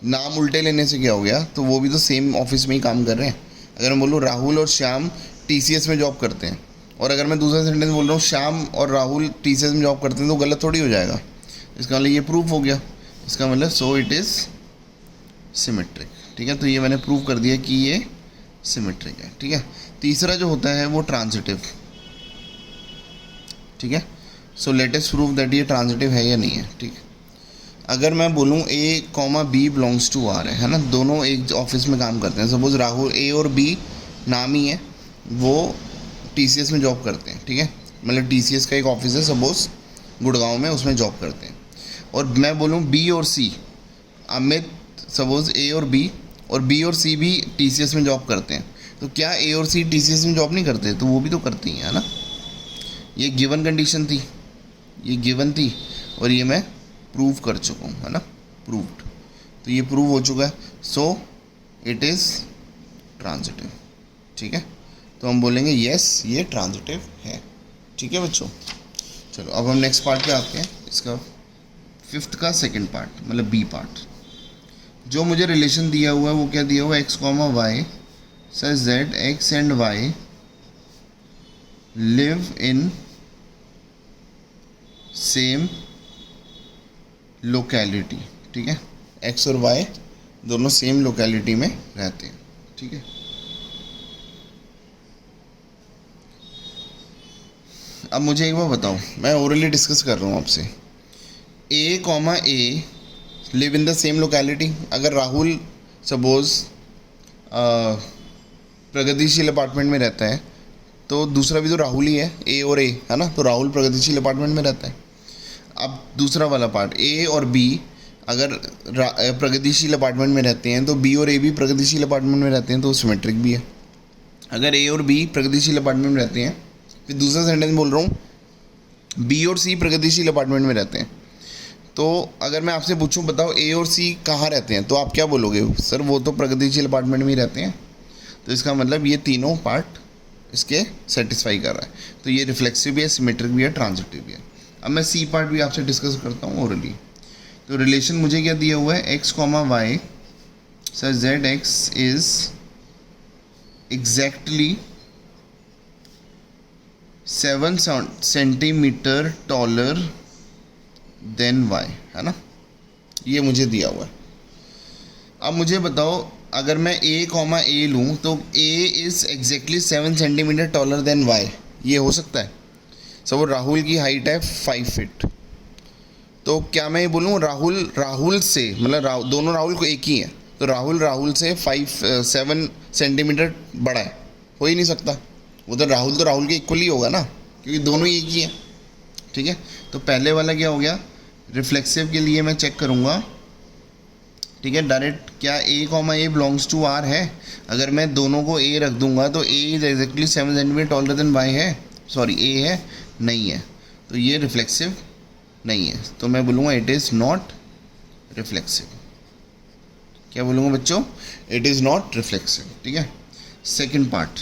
नाम उल्टे लेने से क्या हो गया, तो वो भी तो सेम ऑफिस में ही काम कर रहे हैं। अगर मैं बोलूँ राहुल और श्याम TCS में जॉब करते हैं, और अगर मैं दूसरा सेंटेंस बोल रहा हूँ श्याम और राहुल TCS में जॉब करते हैं, तो गलत थोड़ी हो जाएगा। इसका मतलब ये प्रूफ हो गया। इसका मतलब सो इट इज़ सिमेट्रिक। ठीक है, तो ये मैंने प्रूव कर दिया कि ये सिमेट्रिक है। ठीक है, तीसरा जो होता है वो ट्रांजिटिव। ठीक है, so let us prove that ये ट्रांजिटिव है या नहीं है। ठीक है, अगर मैं बोलूँ A, B belongs to R है ना, दोनों एक ऑफिस में काम करते हैं। सपोज राहुल A और B नाम ही है, वो TCS में जॉब करते हैं। ठीक है, मतलब TCS का एक ऑफिस है सपोज गुड़गांव में, उसमें जॉब करते हैं। और मैं बोलूँ B और C, अमित सपोज A और B और C भी TCS में जॉब करते हैं, तो क्या A और C TCS में जॉब नहीं करते? तो वो भी तो करती हैं, है ना। ये गिवन कंडीशन थी, ये गिवन थी, और ये मैं प्रूव कर चुका हूँ, है ना, प्रूव्ड। तो ये प्रूव हो चुका है, सो इट इज़ ट्रांजिटिव। ठीक है, तो हम बोलेंगे यस ये ट्रांजिटिव है। ठीक है बच्चों, चलो अब हम नेक्स्ट पार्ट पे आते हैं, इसका 5th का सेकंड पार्ट, मतलब B पार्ट। जो मुझे रिलेशन दिया हुआ है वो क्या दिया हुआ है, x, y such that x and y live in same locality. ठीक है, x और y दोनों सेम लोकेलिटी में रहते हैं। ठीक है, अब मुझे एक बार बताओ, मैं ओरली डिस्कस कर रहा हूँ आपसे, A, live in the same locality. अगर राहुल सपोज प्रगतिशील अपार्टमेंट में रहता है, तो दूसरा भी तो राहुल ही है, A और A, है ना, तो राहुल प्रगतिशील अपार्टमेंट में रहता है। अब दूसरा वाला पार्ट, A और B अगर प्रगतिशील अपार्टमेंट में रहते हैं, तो B और A भी प्रगतिशील अपार्टमेंट में रहते हैं, तो सिमेट्रिक भी है। अगर A और B प्रगतिशील अपार्टमेंट में रहते हैं, फिर दूसरा सेंटेंस बोल रहा हूँ B और C प्रगतिशील अपार्टमेंट में रहते हैं, तो अगर मैं आपसे पूछूं बताओ A और C कहाँ रहते हैं, तो आप क्या बोलोगे, सर वो तो प्रगतिशील अपार्टमेंट में ही रहते हैं। तो इसका मतलब ये तीनों पार्ट इसके सेटिस्फाई कर रहा है, तो ये रिफ्लेक्सिव भी है, सिमेट्रिक भी है, ट्रांजिटिव भी है। अब मैं C पार्ट भी आपसे डिस्कस करता हूँ ओरली। तो रिलेशन मुझे क्या दिया हुआ है, x, y such that x is exactly 7 centimetre taller then y, है ना, ये मुझे दिया हुआ है। अब मुझे बताओ, अगर मैं A, लूँ तो A is exactly 7 centimetre taller then y, ये हो सकता है। सब राहुल की हाइट है 5 फीट, तो क्या मैं ये बोलूँ राहुल से, मतलब दोनों राहुल को एक ही है, तो राहुल से 7 सेंटीमीटर बड़ा है, हो ही नहीं सकता। वो तो राहुल के इक्वल ही होगा ना, क्योंकि दोनों एक ही है। ठीक है, तो पहले वाला क्या हो गया, रिफ्लेक्सिव के लिए मैं चेक करूँगा। ठीक है, डायरेक्ट क्या A, बिलोंग्स टू R है। अगर मैं दोनों को A रख दूंगा तो A is exactly 7 centimetre taller then Y है, सॉरी A है, नहीं है, तो ये रिफ्लेक्सिव नहीं है। तो मैं बोलूँगा इट इज़ नॉट रिफ्लेक्सिव। क्या बोलूँगा बच्चों, इट इज़ नॉट रिफ्लेक्सिव। ठीक है, सेकेंड पार्ट,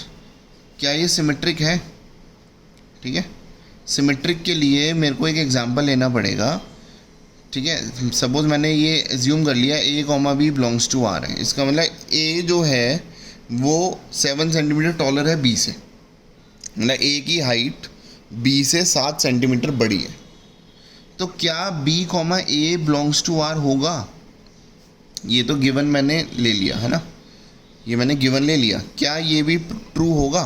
क्या ये सिमेट्रिक है। ठीक है, सिमेट्रिक के लिए मेरे को एक एग्जांपल लेना पड़ेगा। ठीक है, सपोज मैंने ये एज्यूम कर लिया A, B belongs to R है, इसका मतलब A जो है वो 7 सेंटीमीटर टॉलर है B से, मतलब A की हाइट B से 7 सेंटीमीटर बड़ी है। तो क्या B, A belongs to R होगा, ये तो गिवन मैंने ले लिया है ना, ये मैंने गिवन ले लिया, क्या ये भी ट्रू होगा।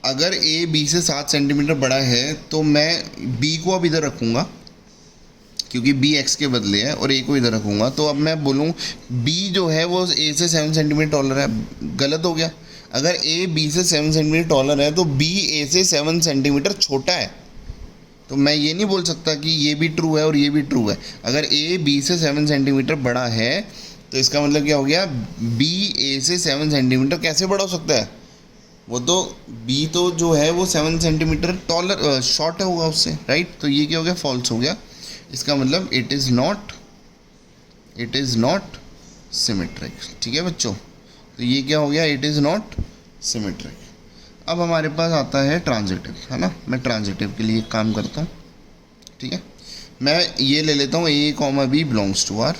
अगर A B से 7 सेंटीमीटर बड़ा है तो मैं B को अब इधर रखूँगा, क्योंकि B X के बदले है, और A को इधर रखूँगा, तो अब मैं बोलूँ B जो है वो A से 7 सेंटीमीटर टॉलर है, गलत हो गया। अगर A B से 7 सेंटीमीटर टॉलर है तो B A से 7 सेंटीमीटर छोटा है, तो मैं ये नहीं बोल सकता कि ये भी ट्रू है और ये भी ट्रू है। अगर A B से 7 सेंटीमीटर बड़ा है तो इसका मतलब क्या हो गया, B A से 7 सेंटीमीटर कैसे बड़ा हो सकता है, वो तो B तो जो है वो 7 सेंटीमीटर टॉलर शॉर्ट होगा उससे, राइट। तो ये क्या हो गया, फॉल्स हो गया। इसका मतलब इट इज़ नॉट सिमेट्रिक। ठीक है बच्चों, तो ये क्या हो गया, इट इज़ नॉट सिमेट्रिक। अब हमारे पास आता है ट्रांजिटिव, है ना। मैं ट्रांजिटिव के लिए काम करता हूँ, ठीक है। मैं ये ले लेता हूँ A comma B belongs to R.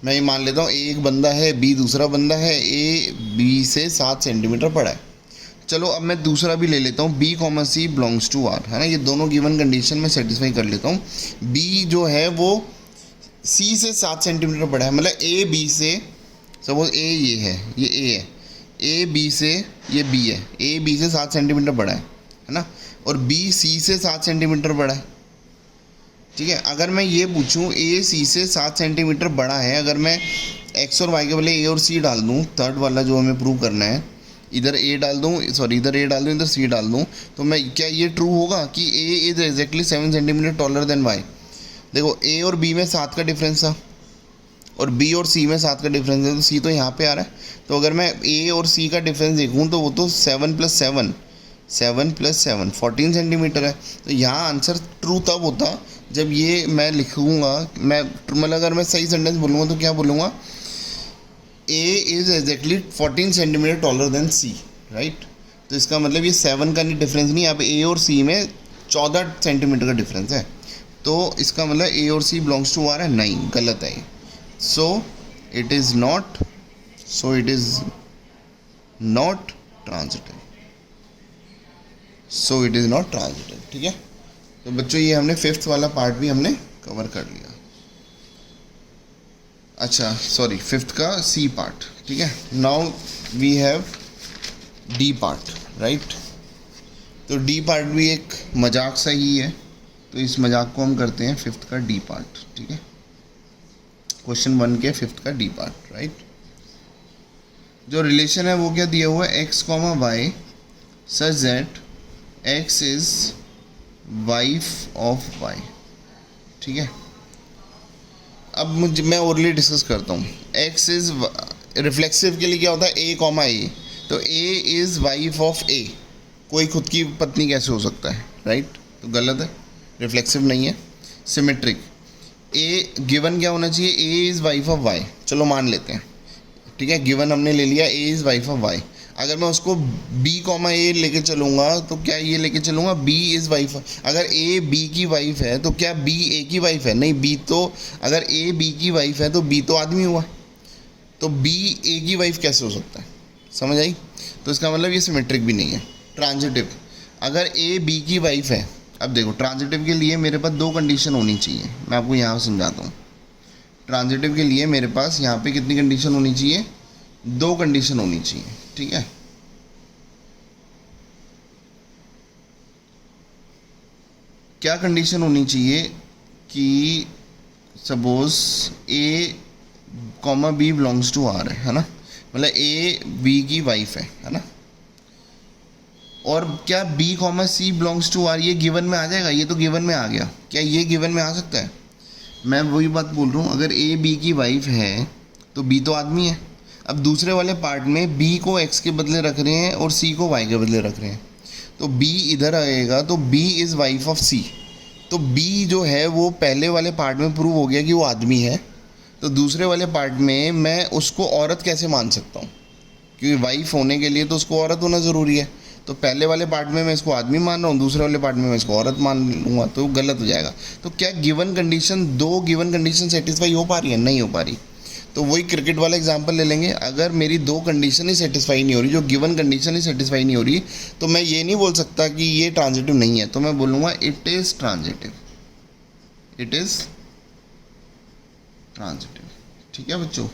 मैं ये मान लेता हूँ ए एक बंदा है, बी दूसरा बंदा है, ए बी से 7 सेंटीमीटर बड़ा है। चलो अब मैं दूसरा भी ले लेता हूँ, B comma C belongs to R, है ना। ये दोनों गिवन कंडीशन में सेटिस्फाई कर लेता हूँ। बी जो है वो सी से 7 सेंटीमीटर बड़ा है, मतलब ए बी से, सपोज ए ये है, ये ए है, ए बी से, ये बी है, ए बी से 7 सेंटीमीटर बड़ा है ना। और बी सी से 7 सेंटीमीटर बड़ा है, ठीक है। अगर मैं ये पूछूं ए सी से 7 सेंटीमीटर बड़ा है, अगर मैं एक्स और वाई के बदले ए और सी डाल दूं, थर्ड वाला जो हमें प्रूव करना है, इधर ए डाल दूं, सॉरी इधर ए डाल दूं, इधर सी डाल दूं, तो मैं क्या ये ट्रू होगा कि A is exactly 7 centimetre taller than Y. देखो ए और बी में 7 का डिफरेंस था, और बी और सी में 7 का डिफरेंस है, तो सी तो यहाँ पे आ रहा है। तो अगर मैं ए और सी का डिफरेंस देखूँ तो वो तो 7 + 7 14 सेंटीमीटर है। तो यहाँ आंसर ट्रू तब होता जब ये मैं लिखूँगा, मैं मतलब अगर मैं सही सेंटेंस बोलूँगा तो क्या बोलूँगा, A is exactly 14 centimetre taller than C, right. तो इसका मतलब ये 7 का डिफरेंस नहीं, अब ए और सी में 14 सेंटीमीटर का डिफरेंस है। तो इसका मतलब ए और सी बिलोंग्स टू आर है, नहीं, गलत है। सो it is not transitive, so it is not transitive, ठीक है। तो बच्चों ये हमने 5th वाला पार्ट भी हमने कवर कर लिया। अच्छा सॉरी 5th का सी पार्ट, ठीक है। Now we have D part, right. तो डी पार्ट भी एक मजाक सा ही है, तो इस मजाक को हम करते हैं 5th का डी पार्ट, ठीक है। क्वेश्चन 1 के 5th का डी पार्ट, राइट। जो रिलेशन है वो क्या दिया हुआ है, X comma Y such that X is wife of Y, ठीक है। अब मैं ओरली डिस्कस करता हूँ। एक्स इज रिफ्लेक्सिव के लिए क्या होता है, ए कॉमा ए, तो A is wife of A. कोई खुद की पत्नी कैसे हो सकता है, राइट। तो गलत है, रिफ्लेक्सिव नहीं है। सिमेट्रिक, ए गिवन क्या होना चाहिए, A is wife of Y, चलो मान लेते हैं, ठीक है। गिवन हमने ले लिया A is wife of Y. अगर मैं उसको बी कॉमा ए लेके चलूँगा तो क्या ये लेके चलूँगा बी इज़ वाइफ, अगर ए बी की वाइफ है तो क्या बी ए की वाइफ है, नहीं। बी तो अगर ए बी की वाइफ है तो बी तो आदमी हुआ, तो बी ए की वाइफ कैसे हो सकता है, समझ आई। तो इसका मतलब ये सिमेट्रिक भी नहीं है। ट्रांजिटिव, अगर ए बी की वाइफ है, अब देखो ट्रांजिटिव के लिए मेरे पास 2 कंडीशन होनी चाहिए, मैं आपको यहाँ समझाता हूँ। ट्रांजिटिव के लिए मेरे पास यहाँ पे कितनी कंडीशन होनी चाहिए, 2 कंडीशन होनी चाहिए, ठीक है। क्या कंडीशन होनी चाहिए कि suppose A comma B belongs to R है ना, मतलब ए बी की वाइफ है ना। और क्या B comma C belongs to R, ये गिवन में आ जाएगा, ये तो गिवन में आ गया, क्या ये गिवन में आ सकता है। मैं वही बात बोल रहा हूँ, अगर ए बी की वाइफ है तो बी तो आदमी है। अब दूसरे वाले पार्ट में बी को एक्स के बदले रख रहे हैं और सी को वाई के बदले रख रहे हैं, तो बी इधर आएगा, तो बी इज़ वाइफ ऑफ सी। तो बी जो है वो पहले वाले पार्ट में प्रूव हो गया कि वो आदमी है, तो दूसरे वाले पार्ट में मैं उसको औरत कैसे मान सकता हूँ, क्योंकि वाइफ होने के लिए तो उसको औरत होना ज़रूरी है। तो पहले वाले पार्ट में मैं इसको आदमी मान रहा हूँ, दूसरे वाले पार्ट में मैं इसको औरत मान लूँगा, तो गलत हो जाएगा। तो क्या given condition, 2 given condition satisfy हो पा रही है, नहीं हो पा रही। तो वही क्रिकेट वाला एग्जांपल ले लेंगे, अगर मेरी 2 कंडीशन ही सेटिस्फाई नहीं हो रही, जो गिवन कंडीशन ही सेटिस्फाई नहीं हो रही, तो मैं ये नहीं बोल सकता कि ये ट्रांजिटिव नहीं है, तो मैं बोलूँगा it is transitive, it is transitive, ठीक है बच्चों।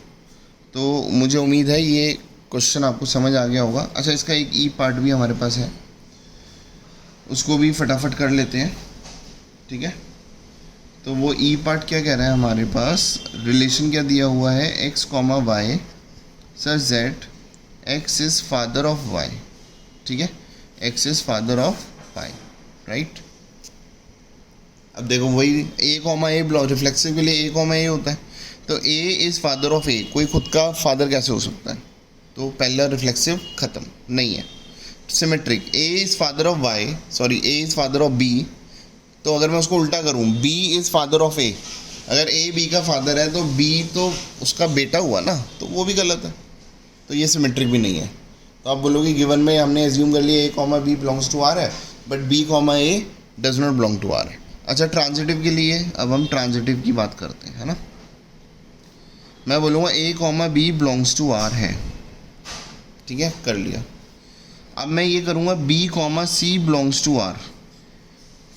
तो मुझे उम्मीद है ये क्वेश्चन आपको समझ आ गया होगा। अच्छा इसका एक ई पार्ट भी हमारे पास है, उसको भी फटाफट कर लेते हैं, ठीक है। तो वो ई पार्ट क्या कह रहा है हमारे पास, रिलेशन क्या दिया हुआ है, X comma Y such that X is father of Y, ठीक है। X is father of Y, right. अब देखो वही A comma A block reflexive के लिए ए कॉमा ए होता है, तो A is father of A, कोई खुद का फादर कैसे हो सकता है, तो पहला रिफ्लेक्सिव ख़त्म, नहीं है। Symmetric, A is father of Y, sorry A is father of B, तो अगर मैं उसको उल्टा करूँ, B is father of A, अगर ए बी का फादर है तो बी तो उसका बेटा हुआ ना, तो वो भी गलत है, तो ये सिमेट्रिक भी नहीं है। तो आप बोलोगे गिवन में हमने एज्यूम कर लिया A comma B belongs to R है, but B comma A does not belong to R है। अच्छा, ट्रांजिटिव के लिए अब हम ट्रांजिटिव की बात करते हैं, है ना। मैं बोलूँगा A comma B belongs to R है, ठीक है, कर लिया। अब मैं ये करूँगा B comma C belongs to R,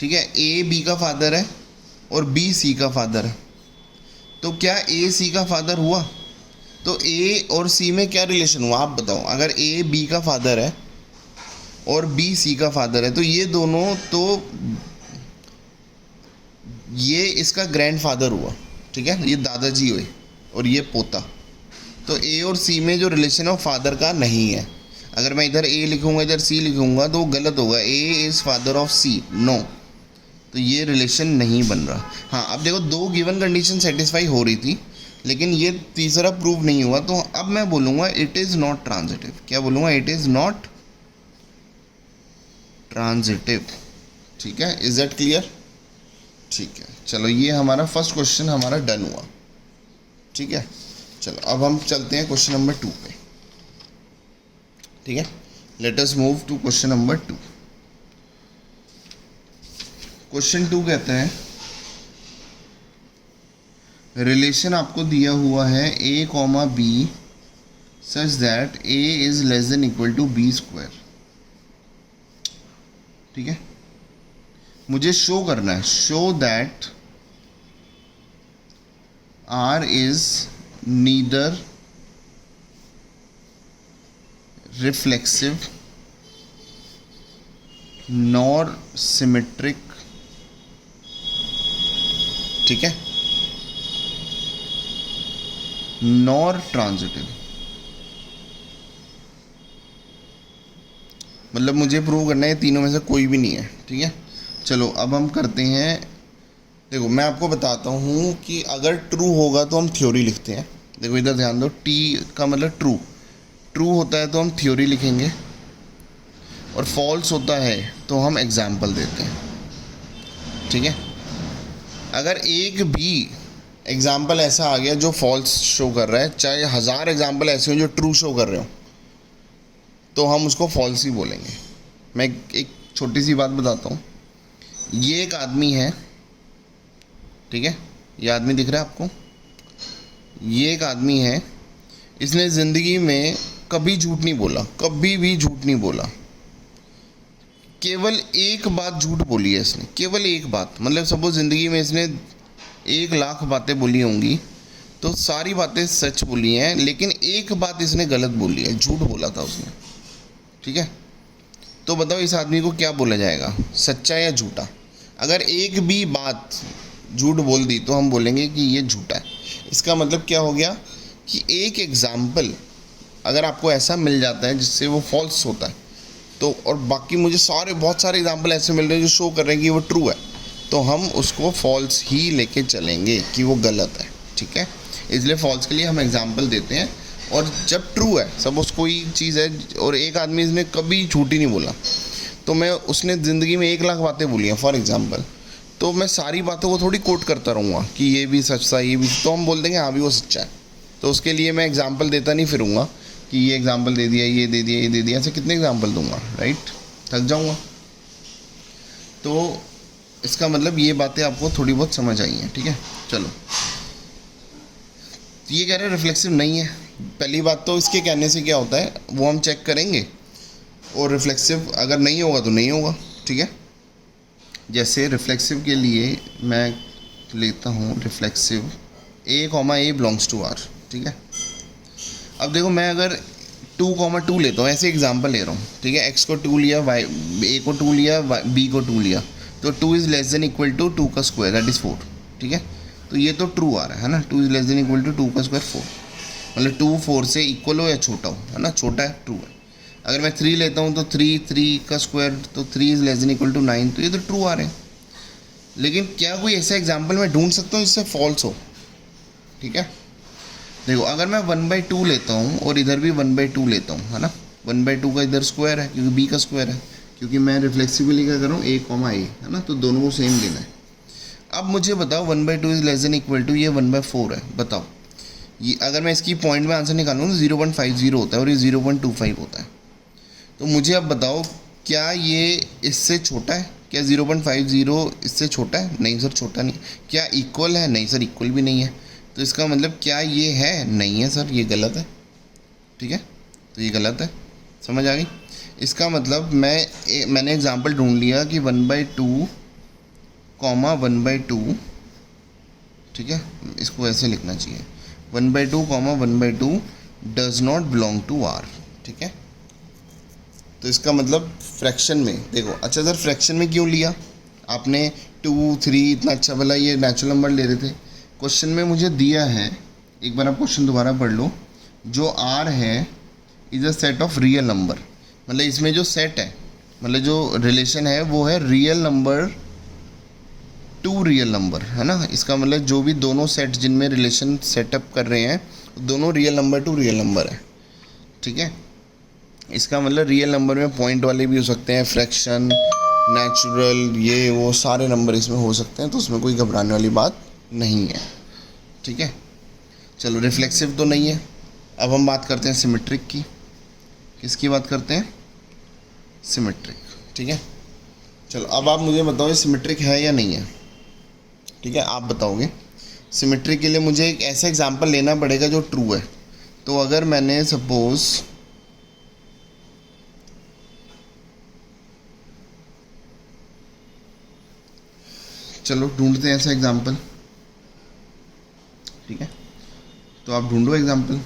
ठीक है। ए बी का फादर है और बी सी का फादर है, तो क्या ए सी का फादर हुआ? तो ए और सी में क्या रिलेशन हुआ आप बताओ। अगर ए बी का फादर है और बी सी का फादर है, तो ये दोनों, तो ये इसका ग्रैंड फादर हुआ, ठीक है, ये दादाजी हुए और ये पोता। तो ए और सी में जो रिलेशन है वो फादर का नहीं है। अगर मैं इधर ए लिखूँगा इधर सी लिखूँगा तो गलत होगा, A is father of C, no, तो ये रिलेशन नहीं बन रहा। हाँ, अब देखो दो गिवन कंडीशन सेटिस्फाई हो रही थी, लेकिन ये तीसरा प्रूव नहीं हुआ, तो अब मैं बोलूँगा इट इज़ नॉट ट्रांजिटिव। क्या बोलूँगा? इट इज़ नॉट ट्रांजिटिव, ठीक है। Is that clear? ठीक है, चलो ये हमारा फर्स्ट क्वेश्चन हमारा डन हुआ, ठीक है। चलो अब हम चलते हैं क्वेश्चन नंबर 2 पे, ठीक है। Let us move to question number 2। Question 2 कहते हैं रिलेशन आपको दिया हुआ है a comma B such that a is less than equal to B square, ठीक है। मुझे शो करना है, show that r is neither reflexive nor symmetric, ठीक है, नॉर ट्रांजिटिव। मतलब मुझे प्रूव करना है तीनों में से कोई भी नहीं है, ठीक है। चलो अब हम करते हैं। देखो मैं आपको बताता हूँ कि अगर ट्रू होगा तो हम थ्योरी लिखते हैं। देखो इधर ध्यान दो, टी का मतलब ट्रू, ट्रू होता है तो हम थ्योरी लिखेंगे, और फॉल्स होता है तो हम एग्जाम्पल देते हैं, ठीक है। अगर एक भी एग्जाम्पल ऐसा आ गया जो फॉल्स शो कर रहा है, चाहे 1000 एग्जाम्पल ऐसे हो जो ट्रू शो कर रहे हो, तो हम उसको फॉल्स ही बोलेंगे। मैं एक छोटी सी बात बताता हूँ। ये एक आदमी है, ठीक है, ये आदमी दिख रहा है आपको, ये एक आदमी है, इसने ज़िंदगी में कभी झूठ नहीं बोला, कभी भी झूठ नहीं बोला। केवल एक बात झूठ बोली है इसने, केवल एक बात। मतलब सपोज ज़िंदगी में इसने 1,00,000 बातें बोली होंगी, तो सारी बातें सच बोली हैं, लेकिन एक बात इसने गलत बोली है, झूठ बोला था उसने, ठीक है। तो बताओ इस आदमी को क्या बोला जाएगा, सच्चा या झूठा? अगर एक भी बात झूठ बोल दी तो हम बोलेंगे कि ये झूठा है। इसका मतलब क्या हो गया कि एक एग्जाम्पल अगर आपको ऐसा मिल जाता है जिससे वो फॉल्स होता है, तो और बाकी मुझे बहुत सारे एग्जाम्पल ऐसे मिल रहे हैं जो शो कर रहे हैं कि वो ट्रू है, तो हम उसको फॉल्स ही लेके चलेंगे कि वो गलत है, ठीक है। इसलिए फॉल्स के लिए हम एग्जाम्पल देते हैं। और जब ट्रू है, सपोज कोई चीज़ है और एक आदमी इसने कभी झूठ ही नहीं बोला, तो मैं उसने ज़िंदगी में 1,00,000 बातें बोली हैं फॉर एग्जाम्पल, तो मैं सारी बातों को थोड़ी कोट करता रहूँगा कि ये भी सच था, ये भी, तो हम बोल देंगे हाँ भी वो सच्चा है। तो उसके लिए मैं एग्जाम्पल देता नहीं फिरूँगा कि ये एग्जाम्पल दे दिया, ये दे दिया, ये दे दिया, ऐसे कितने एग्जाम्पल दूंगा, राइट, थक जाऊँगा। तो इसका मतलब ये बातें आपको थोड़ी बहुत समझ आई हैं, ठीक है। चलो, तो ये कह रहे हैं रिफ्लेक्सिव नहीं है। पहली बात तो इसके कहने से क्या होता है वो हम चेक करेंगे, और रिफ्लेक्सिव अगर नहीं होगा तो नहीं होगा, ठीक है। जैसे रिफ्लेक्सिव के लिए मैं लेता हूँ reflexive a comma A belongs to R, ठीक है। अब देखो मैं अगर 2,2 लेता हूँ, ऐसे एग्जांपल ले रहा हूँ, ठीक है। x को 2 लिया, y a को 2 लिया, b को 2 लिया, तो 2 is less than equal to 2 का स्क्वायर दैट इज़ 4, ठीक है। तो ये तो ट्रू आ रहा है ना, 2 is less than equal to 2 का स्क्वायर 4, मतलब 2 4 से इक्वल हो या छोटा हो, है ना, छोटा है, ट्रू है। अगर मैं 3 लेता हूँ तो 3 का स्क्वायर, तो 3 is less than equal to 9, तो ये तो ट्रू आ रहे हैं। लेकिन क्या कोई ऐसा एग्जाम्पल मैं ढूंढ सकता हूँ जिससे फॉल्स हो, ठीक है। देखो अगर मैं 1/2 लेता हूँ और इधर भी 1/2 लेता हूँ, है ना, 1/2 का इधर स्क्वायर है क्योंकि b का स्क्वायर है, क्योंकि मैं रिफ्लेक्सिवली क्या कर रहा हूँ a कॉमा a, है ना, तो दोनों को सेम लेना है। अब मुझे बताओ 1/2 is less than equal to ये 1/4 है, बताओ ये अगर मैं इसकी पॉइंट में आंसर निकालूँ तो 0.50 होता है और ये 0.25 होता है, तो मुझे अब बताओ, क्या ये इससे छोटा है? क्या 0.50 इससे छोटा है? नहीं सर, छोटा नहीं। क्या इक्वल है? नहीं सर, इक्वल भी नहीं है। तो इसका मतलब क्या ये है? नहीं है सर, ये गलत है। ठीक है, तो ये गलत है। समझ आ गई? इसका मतलब मैंने एग्जांपल ढूंढ लिया कि 1/2 कॉमा 1/2, ठीक है, इसको ऐसे लिखना चाहिए, 1/2 comma 1/2 does not belong to R. ठीक है, तो इसका मतलब फ्रैक्शन में देखो। अच्छा सर, फ्रैक्शन में क्यों लिया आपने? 2, 3 इतना अच्छा भला ये नेचुरल नंबर ले रहे थे। क्वेश्चन में मुझे दिया है, एक बार आप क्वेश्चन दोबारा पढ़ लो। जो आर है is a set of real number, मतलब इसमें जो सेट है, मतलब जो रिलेशन है वो है real number to real number, है ना। इसका मतलब जो भी दोनों सेट जिनमें रिलेशन सेटअप कर रहे हैं दोनों real number to real number है। ठीक है, इसका मतलब रियल नंबर में पॉइंट वाले भी हो सकते हैं, फ्रैक्शन, नेचुरल, ये वो सारे नंबर इसमें हो सकते हैं, तो उसमें कोई घबराने वाली बात नहीं है। ठीक है, चलो, रिफ्लेक्सिव तो नहीं है। अब हम बात करते हैं सिमेट्रिक की। किसकी बात करते हैं? सिमेट्रिक। ठीक है, चलो अब आप मुझे बताओ ये सिमेट्रिक है या नहीं है। ठीक है, आप बताओगे। सिमेट्रिक के लिए मुझे एक ऐसा एग्जांपल लेना पड़ेगा जो ट्रू है। तो अगर मैंने सपोज चलो ढूंढते हैं ऐसा एग्जांपल। ठीक है, तो आप ढूंढो एग्जांपल।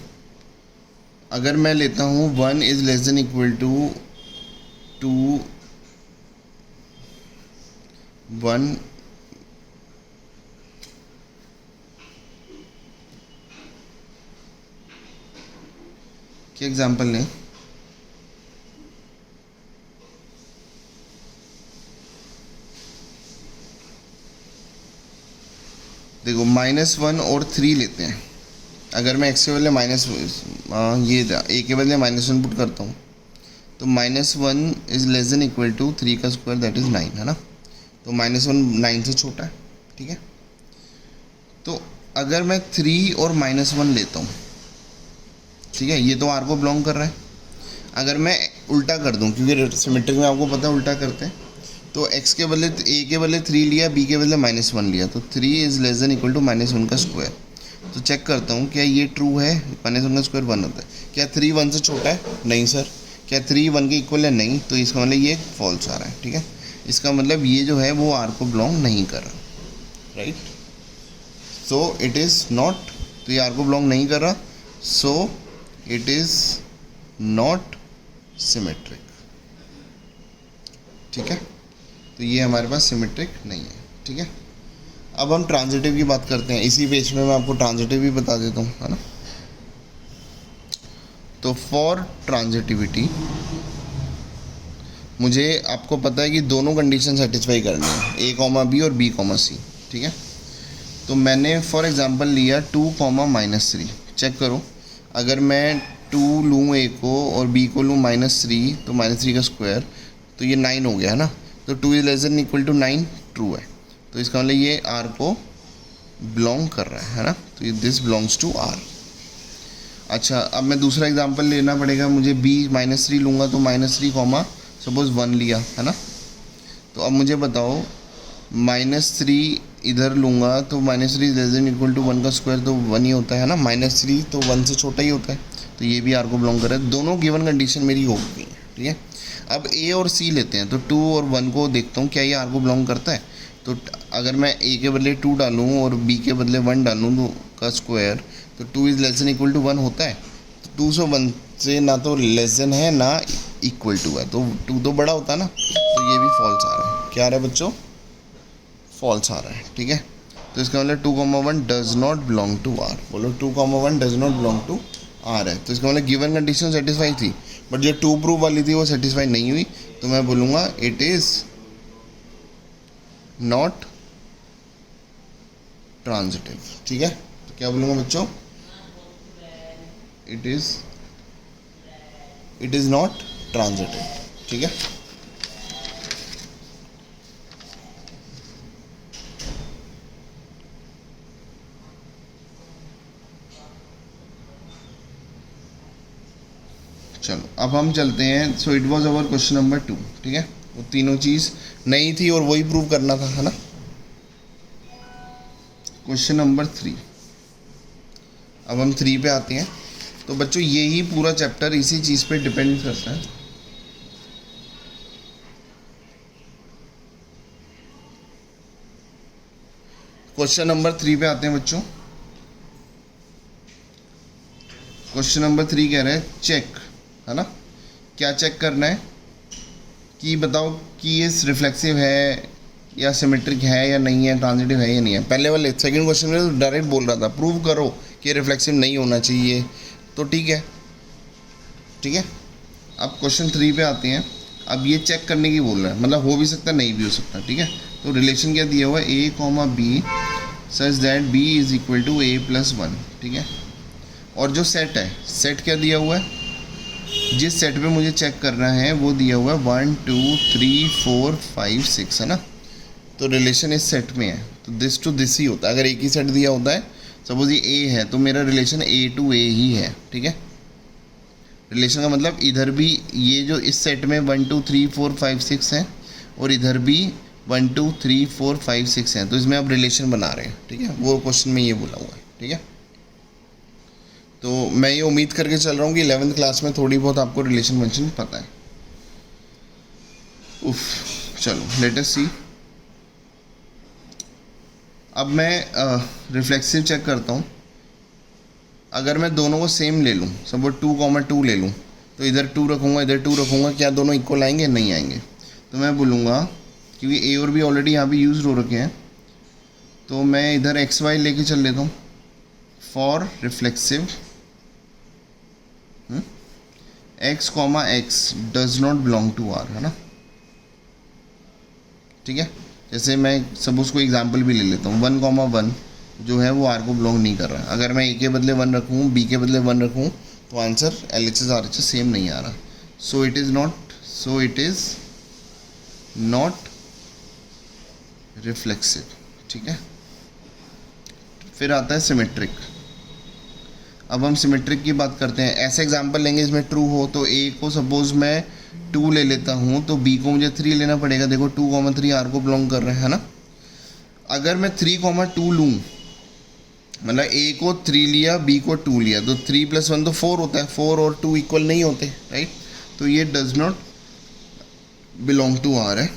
अगर मैं लेता हूँ 1 is less than equal to 2 1, क्या एग्जांपल लें? देखो, -1 और 3 लेते हैं। अगर मैं x के बदले ये a के बदले -1 पुट करता हूँ, तो -1 is less than equal to 3 का स्क्वायर, दैट इज़ 9, है ना। तो -1 9 से छोटा है। ठीक है, तो अगर मैं 3 और -1 लेता हूँ, ठीक है, ये तो R को बिलोंग कर रहा है। अगर मैं उल्टा कर दूँ, क्योंकि सिमेट्रिक में आपको पता है उल्टा करते हैं, तो x के बदले a के बदले 3 लिया, b के बदले -1 लिया, तो 3 is less than equal to -1 का स्क्वायर। तो चेक करता हूँ क्या ये ट्रू है? -1 का स्क्वायर 1 होता है। क्या 3 1 से छोटा है? नहीं सर। क्या 3 1 के इक्वल है? नहीं। तो इसका मतलब ये फॉल्स आ रहा है। ठीक है, इसका मतलब ये जो है वो R को बिलोंग नहीं कर रहा, right. So it is not, तो ये R को बिलोंग नहीं कर रहा, सो इट इज़ नॉट सिमेट्रिक। ठीक है, तो ये हमारे पास सिमेट्रिक नहीं है। ठीक है, अब हम ट्रांजिटिव की बात करते हैं। इसी पेज में मैं आपको ट्रांजिटिव भी बता देता हूँ, है ना। तो फॉर ट्रांजिटिविटी मुझे, आपको पता है कि दोनों कंडीशन सेटिस्फाई करनी है, a, b और b, c। ठीक है, तो मैंने फॉर एग्जांपल लिया 2, -3। चेक करो, अगर मैं 2 लूँ a को और b को लूँ -3, तो -3 का स्क्वायर, तो ये 9 हो गया, है ना। तो 2 is less than equal to 9 true है, तो इसका मतलब ये R को बिलोंग कर रहा है ना। तो ये दिस बिलोंग्स टू R। अच्छा, अब मैं दूसरा एग्जांपल लेना पड़ेगा मुझे। b -3 लूँगा तो -3, सपोज 1 लिया, है ना। तो अब मुझे बताओ, -3 इधर लूँगा तो -3 लेस देन इक्वल टू 1 का स्क्वायर, तो 1 ही होता है ना। -3 तो 1 से छोटा ही होता है, तो ये भी R को बिलोंग कर रहा है। दोनों गिवन कंडीशन मेरी हो गई है। ठीक है, अब a और c लेते हैं, तो 2 और 1 को देखता हूँ क्या ये R को बिलोंग करता है। तो अगर मैं a के बदले 2 डालूँ और b के बदले 1 डालूँ तो का स्क्वायर, तो 2 is less than equal to 1 होता है। तो 2 से 1 से ना तो लेस देन है ना इक्वल टू है, तो 2 तो बड़ा होता है ना। तो ये भी फॉल्स आ रहा है। क्या आ रहा है बच्चों? फॉल्स आ रहा है। ठीक है, तो इसका मतलब 2, 1 does not belong to R। बोलो, 2, 1 does not belong to R है। तो इसका मतलब गिवन कंडीशन सेटिस्फाई थी, बट जो टू प्रूफ वाली थी वो सेटिस्फाई नहीं हुई, तो मैं बोलूँगा इट इज़ नॉट ट्रांजिटिव। ठीक है, तो क्या बोलूँगा बच्चों? It is not transitive. ठीक है, चलो अब हम चलते हैं। So it was our question number 2, ठीक है। वो तीनों चीज़ नई थी और वही प्रूव करना था, है ना। क्वेश्चन नंबर 3, अब हम 3 पे आते हैं। तो बच्चों यही पूरा चैप्टर इसी चीज़ पे डिपेंड करता है। क्वेश्चन नंबर 3 पे आते हैं बच्चों। क्वेश्चन नंबर 3 कह रहे हैं चेक, है ना। क्या चेक करना है कि बताओ कि ये रिफ्लेक्सिव है या सिमेट्रिक है या नहीं है, ट्रांजिटिव है या नहीं है। पहले वाले सेकंड क्वेश्चन में तो डायरेक्ट बोल रहा था प्रूव करो कि रिफ्लेक्सिव नहीं होना चाहिए, तो ठीक है, ठीक है। अब क्वेश्चन 3 पे आते हैं। अब ये चेक करने की बोल रहा है, मतलब हो भी सकता है नहीं भी हो सकता, ठीक है। तो रिलेशन क्या दिया हुआ है, a comma B such that b is equal to a+1, ठीक है। और जो सेट है, सेट क्या दिया हुआ है, जिस सेट पे मुझे चेक करना है वो दिया हुआ है 1 2 3 4 5 6, है ना। तो रिलेशन इस सेट में है, तो दिस टू दिस ही होता है। अगर एक ही सेट दिया होता है, सपोज ये ए है, तो मेरा रिलेशन a टू a ही है, ठीक है। रिलेशन का मतलब इधर भी ये जो इस सेट में 1 2 3 4 5 6 है और इधर भी 1 2 3 4 5 6 है, तो इसमें आप रिलेशन बना रहे हैं, ठीक है। वो क्वेश्चन में ये बोला हुआ है, ठीक है। तो मैं ये उम्मीद करके चल रहा हूँ कि 11th क्लास में थोड़ी बहुत आपको रिलेशन फंक्शन पता है। उफ, चलो लेट अस सी। अब मैं रिफ्लेक्सिव चेक करता हूँ। अगर मैं दोनों को सेम ले लूँ, सपोज 2,2 ले लूँ, तो इधर 2 रखूँगा, इधर 2 रखूँगा, क्या दोनों इक्वल आएंगे? नहीं आएंगे। तो मैं बोलूँगा, क्योंकि ए और बी ऑलरेडी यहाँ पे यूज हो रखे हैं, तो मैं इधर XY लेके चल लेता हूँ। For reflexive X, X does not belong to R, है ना, ठीक है। जैसे मैं सपोज को एग्जाम्पल भी ले लेता हूँ, 1,1 जो है वो R को बिलोंग नहीं कर रहा है। अगर मैं A के बदले 1 रखूँ, B के बदले 1 रखूँ, तो आंसर LHS RHS सेम नहीं आ रहा। सो इट इज़ नॉट रिफ्लेक्सिव, ठीक है। फिर आता है सिमेट्रिक। अब हम सिमेट्रिक की बात करते हैं। ऐसे एग्जाम्पल लेंगे इसमें ट्रू हो, तो A को सपोज मैं 2 ले लेता हूँ, तो B को मुझे 3 लेना पड़ेगा। देखो 2,3 R को बिलोंग कर रहे हैं, है ना। अगर मैं 3,2 लूँ, मतलब A को 3 लिया, B को 2 लिया, तो 3 + 1 तो 4 होता है। 4 और 2 इक्वल नहीं होते, राइट। तो ये does not belong to R है।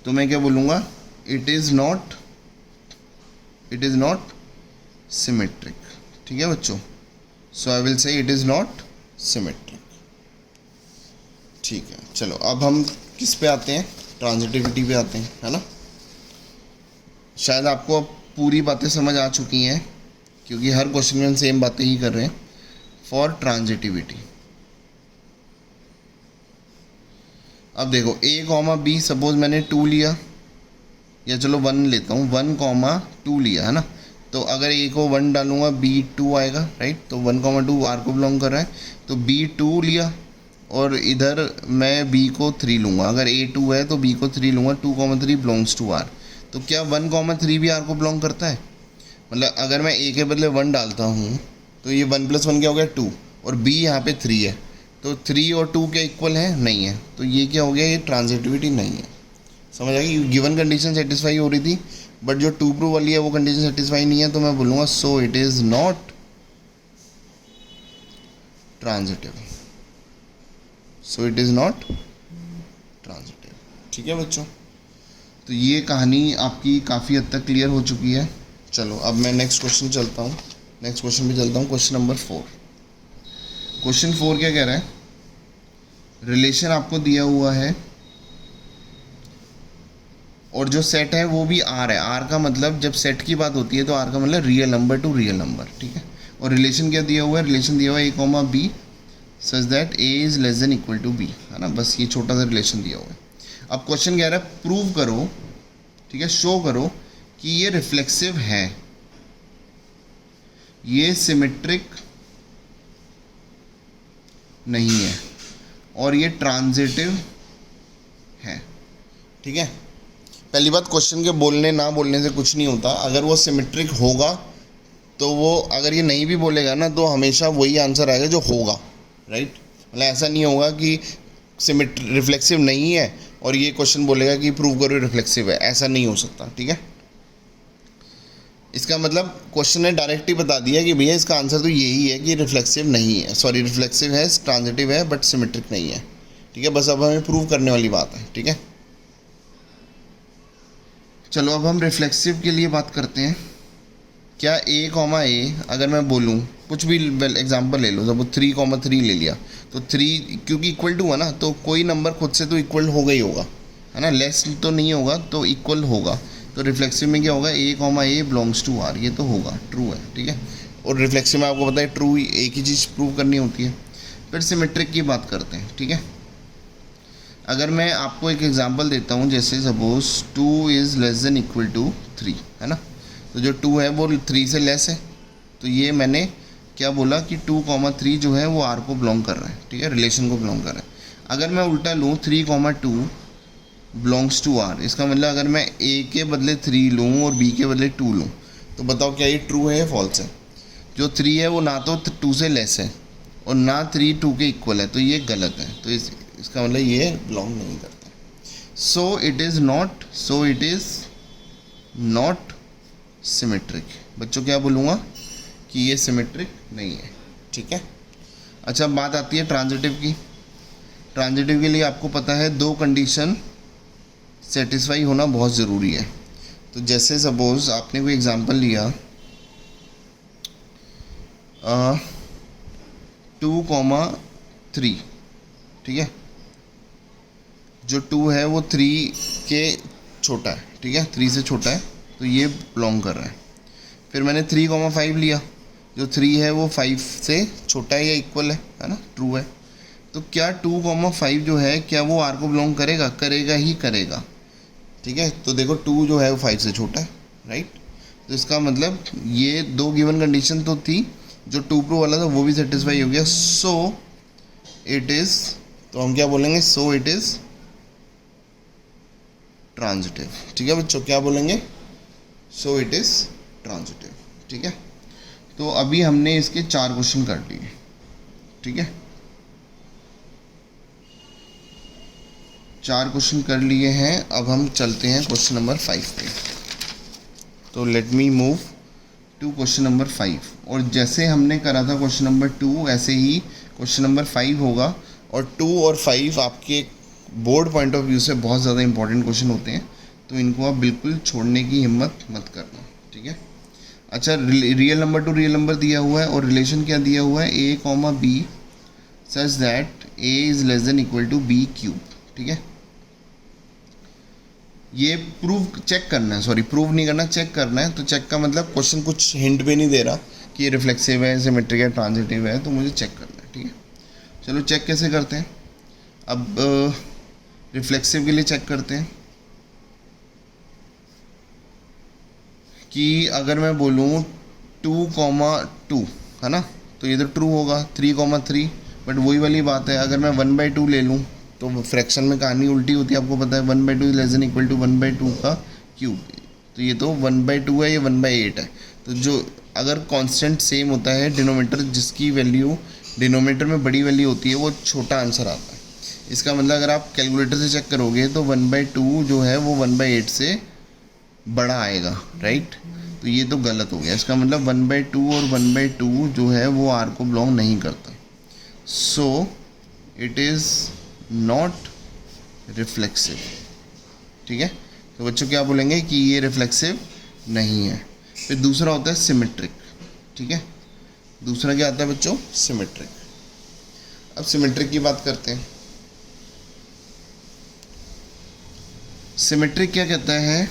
तो मैं क्या बोलूँगा, इट इज़ नॉट सिमेट्रिक, ठीक है बच्चों। So I will say it is not symmetric, ठीक है। चलो अब हम किस पे आते हैं, ट्रांजिटिविटी पे आते हैं, है ना। शायद आपको अब पूरी बातें समझ आ चुकी हैं, क्योंकि हर क्वेश्चन में हम सेम बातें ही कर रहे हैं। फॉर ट्रांजिटिविटी, अब देखो A, B, सपोज मैंने 2 लिया, या चलो 1 लेता हूँ, 1,2 लिया, है ना। तो अगर A को 1 डालूंगा, B 2 आएगा, राइट। तो 1,2 R को बिलोंग कर रहा है, तो B 2 लिया, और इधर मैं B को 3 लूँगा। अगर A 2 है तो B को 3 लूँगा, 2,3 बिलोंग्स टू R। तो क्या 1,3 भी R को बिलोंग करता है? मतलब अगर मैं A के बदले 1 डालता हूँ, तो ये 1 + 1 क्या हो गया, 2, और B यहाँ पे 3 है, तो 3 और 2 क्या इक्वल है? नहीं है। तो ये क्या हो गया, ये ट्रांजिटिविटी नहीं है। समझ आ गई। गिवन कंडीशन सेटिस्फाई हो रही थी, बट जो 2 प्रूव वाली है वो कंडीशन सेटिस्फाई नहीं है, तो मैं बोलूँगा so it is not transitive. So it is not transitive, ठीक है बच्चों। तो ये कहानी आपकी काफ़ी हद तक क्लियर हो चुकी है। चलो अब मैं नेक्स्ट क्वेश्चन चलता हूँ, नेक्स्ट क्वेश्चन पे चलता हूँ। Question number 4। क्वेश्चन 4 क्या कह रहा है, रिलेशन आपको दिया हुआ है और जो सेट है वो भी R है। R का मतलब जब सेट की बात होती है तो R का मतलब real number to real number, ठीक है। और रिलेशन क्या दिया हुआ है, रिलेशन दिया हुआ है A, B such that A is less than equal to B, है ना। बस ये छोटा सा रिलेशन दिया हुआ है। अब क्वेश्चन कह रहा है प्रूव करो, ठीक है, शो करो कि ये रिफ्लेक्सिव है, ये सिमेट्रिक नहीं है, और ये ट्रांजिटिव है, ठीक है। पहली बात, क्वेश्चन के बोलने ना बोलने से कुछ नहीं होता। अगर वो सिमेट्रिक होगा तो वो, अगर ये नहीं भी बोलेगा ना, तो हमेशा वही आंसर आएगा जो होगा, राइट। मतलब ऐसा नहीं होगा कि सिमेट्री रिफ्लेक्सिव नहीं है और ये क्वेश्चन बोलेगा कि प्रूव करो रिफ्लेक्सिव है, ऐसा नहीं हो सकता, ठीक है। इसका मतलब क्वेश्चन ने डायरेक्ट ही बता दिया कि भैया इसका आंसर तो यही है कि रिफ्लेक्सिव नहीं है, सॉरी रिफ्लेक्सिव है, ट्रांजिटिव है बट सिमेट्रिक नहीं है, ठीक है। बस अब हमें प्रूव करने वाली बात है, ठीक है। चलो अब हम रिफ्लेक्सिव के लिए बात करते हैं। क्या ए कॉमा ए अगर मैं बोलूँ, कुछ भी एग्जांपल ले लो, जब 3,3 ले लिया तो 3 क्योंकि इक्वल टू है ना, तो कोई नंबर खुद से तो इक्वल होगा ही होगा, है ना, लेस तो नहीं होगा तो इक्वल होगा। तो रिफ्लेक्सिव में क्या होगा, A comma A belongs to R, ये तो होगा, ट्रू है, ठीक है। और रिफ्लेक्सिव में आपको पता है ट्रू एक ही चीज़ प्रूव करनी होती है। फिर सिमेट्रिक की बात करते हैं, ठीक है। अगर मैं आपको एक एग्जांपल देता हूँ, जैसे suppose 2 is less than equal to 3, है ना, तो जो 2 है वो 3 से लेस है, तो ये मैंने क्या बोला कि 2,3 जो है वो आर को बिलोंग कर रहा है, ठीक है, रिलेशन को बिलोंग कर रहा है। अगर मैं उल्टा लूँ 3,2 बिलोंग्स टू आर, इसका मतलब अगर मैं ए के बदले 3 लूँ और बी के बदले 2 लूँ, तो बताओ क्या ये ट्रू है या फॉल्स है। जो 3 है वो ना तो 2 से लेस है और ना 3 2 के इक्वल है, तो ये गलत है, तो इसका मतलब ये बिलोंग नहीं करता। सो इट इज़ नॉट सिमेट्रिक। बच्चों क्या बोलूँगा कि ये सिमेट्रिक नहीं है, ठीक है। अच्छा, बात आती है ट्रांजिटिव की। ट्रांजिटिव के लिए आपको पता है 2 कंडीशन सेटिस्फाई होना बहुत ज़रूरी है। तो जैसे सपोज आपने कोई एग्जांपल लिया 2,3, ठीक है, जो 2 है वो 3 के छोटा है, ठीक है, 3 से छोटा है, तो ये बिलोंग कर रहा है। फिर मैंने 3,5 लिया, जो 3 है वो 5 से छोटा है या इक्वल है ना, ट्रू है। तो क्या 2,5 जो है क्या वो आर को बिलोंग करेगा, करेगा ही करेगा, ठीक है। तो देखो 2 जो है वो 5 से छोटा है, राइट। तो इसका मतलब ये 2 गिवन कंडीशन तो थी, जो 2 प्रूव वाला था वो भी सेटिस्फाई हो गया। सो इट इज़, तो हम क्या बोलेंगे, सो इट इज़ ट्रांजिटिव, ठीक है बच्चों, क्या बोलेंगे, सो इट इज़ ट्रांजिटिव, ठीक है। तो अभी हमने इसके 4 क्वेश्चन कर लिए, ठीक है, 4 क्वेश्चन कर लिए हैं। अब हम चलते हैं क्वेश्चन नंबर 5 पे। तो let me move to question number 5। और जैसे हमने करा था क्वेश्चन नंबर 2, ऐसे ही क्वेश्चन नंबर 5 होगा। और 2 और 5 आपके बोर्ड पॉइंट ऑफ व्यू से बहुत ज़्यादा इंपॉर्टेंट क्वेश्चन होते हैं, तो इनको आप बिल्कुल छोड़ने की हिम्मत मत करना, ठीक है। अच्छा, real number to real number दिया हुआ है और रिलेशन क्या दिया हुआ है, A comma B such that A is less than equal to B cube, ठीक है। ये प्रूव चेक करना है, सॉरी प्रूव नहीं करना, चेक करना है। तो चेक का मतलब क्वेश्चन कुछ हिंट भी नहीं दे रहा कि ये रिफ्लेक्सिव है, सिमेट्रिक है, ट्रांजिटिव है, तो मुझे चेक करना है, ठीक है। चलो चेक कैसे करते हैं। अब रिफ्लेक्सिव के लिए चेक करते हैं कि अगर मैं बोलूँ 2,2 है ना, तो ये तो ट्रू होगा, 3,3, बट वही वाली बात है, अगर मैं 1/2 ले लूँ तो फ्रैक्शन में कहानी उल्टी होती है, आपको पता है, 1/2 लेस देन इक्वल टू 1/2 का क्यूब। तो ये तो 1/2 है, ये 1/8 है। तो जो अगर कांस्टेंट सेम होता है, डिनोमिनेटर जिसकी वैल्यू डिनोमिनेटर में बड़ी वैल्यू होती है, वो छोटा आंसर आता है। इसका मतलब अगर आप कैलकुलेटर से चेक करोगे तो 1/2 जो है वो 1/8 से बड़ा आएगा, राइट। तो ये तो गलत हो गया। इसका मतलब 1/2 और 1/2 जो है वो आर को बिलोंग नहीं करता। सो इट इज़ नॉट रिफ्लेक्सिव, ठीक है। तो बच्चों क्या बोलेंगे कि ये रिफ्लेक्सिव नहीं है। फिर दूसरा होता है सिमेट्रिक, ठीक है। दूसरा क्या आता है बच्चों, सिमेट्रिक। अब सिमेट्रिक की बात करते हैं। सिमेट्रिक क्या कहता है,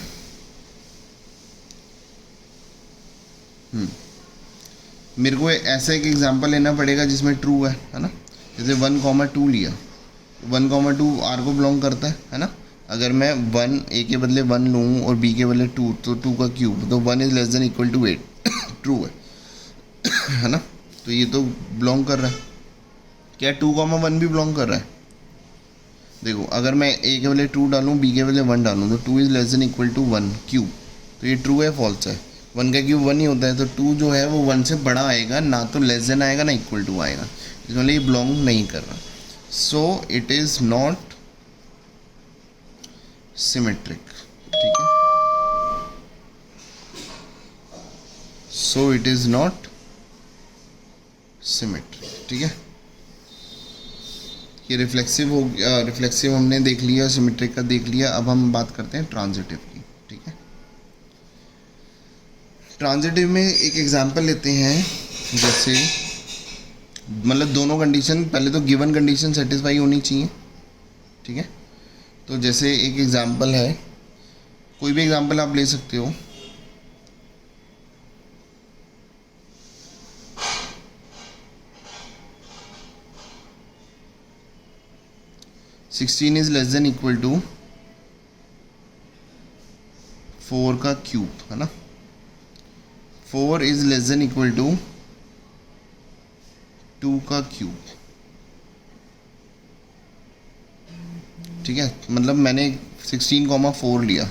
मेरे को ऐसा एक एग्जांपल लेना पड़ेगा जिसमें ट्रू है ना। जैसे 1,2 लिया, 1,2 आर को बिलोंग करता है ना। अगर मैं 1 ए के बदले 1 लूँ और बी के बदले 2, तो 2 का क्यूब, तो 1 is less than equal to 8, true है ना। तो ये तो बिलोंग कर रहा है। क्या 2,1 भी बिलोंग कर रहा है। देखो अगर मैं ए के बदले 2 डालूँ, बी के बदले 1 डालूँ, तो 2 is less than equal to 1 cube, तो ये ट्रू है फॉल्स है। 1 का क्यूब 1 ही होता है, तो 2 जो है वो 1 से बड़ा आएगा, ना तो लेस देन आएगा ना इक्वल टू आएगा, इसमें ये बिलोंग नहीं कर रहा। सो इट इज़ नॉट सिमेट्रिक, ठीक है। सो इट इज़ नॉट सिमेट्रिक, ठीक है। ये रिफ्लेक्सिव हो गया, रिफ्लेक्सिव हमने देख लिया, सिमेट्रिक का देख लिया। अब हम बात करते हैं ट्रांजिटिव की, ठीक है। ट्रांजिटिव में एक एग्जांपल लेते हैं, जैसे मतलब दोनों कंडीशन, पहले तो गिवन कंडीशन सेटिस्फाई होनी चाहिए, ठीक है। तो जैसे एक एग्जांपल है, कोई भी एग्जांपल आप ले सकते हो। Sixteen is less than equal to 4 का क्यूब, है ना। 4 is less than equal to 2 का क्यूब, ठीक है। मतलब मैंने 16,4 लिया,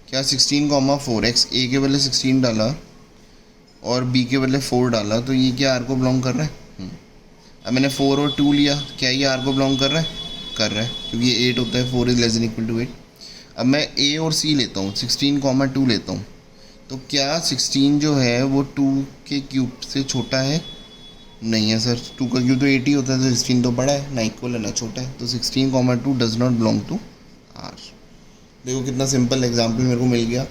क्या 16,4 एक्स ए के बदले 16 डाला और बी के बदले 4 डाला, तो ये क्या आर को बिलोंग कर रहा है। अब मैंने 4 और 2 लिया, क्या ये आर को बिलोंग कर रहा है, कर रहा है, क्योंकि ये 8 होता है। 4 is less than equal to 8। अब मैं ए और सी लेता हूँ, 16,2 लेता हूँ, तो क्या 16 जो है वो 2 के क्यूब से छोटा है, नहीं है सर। 2 का क्यूब तो 8 ही होता है, तो 16 तो बड़ा है, ना इक्वल है ना छोटा है, तो 16,2 does not belong to R. देखो कितना सिंपल एग्जाम्पल मेरे को मिल गया,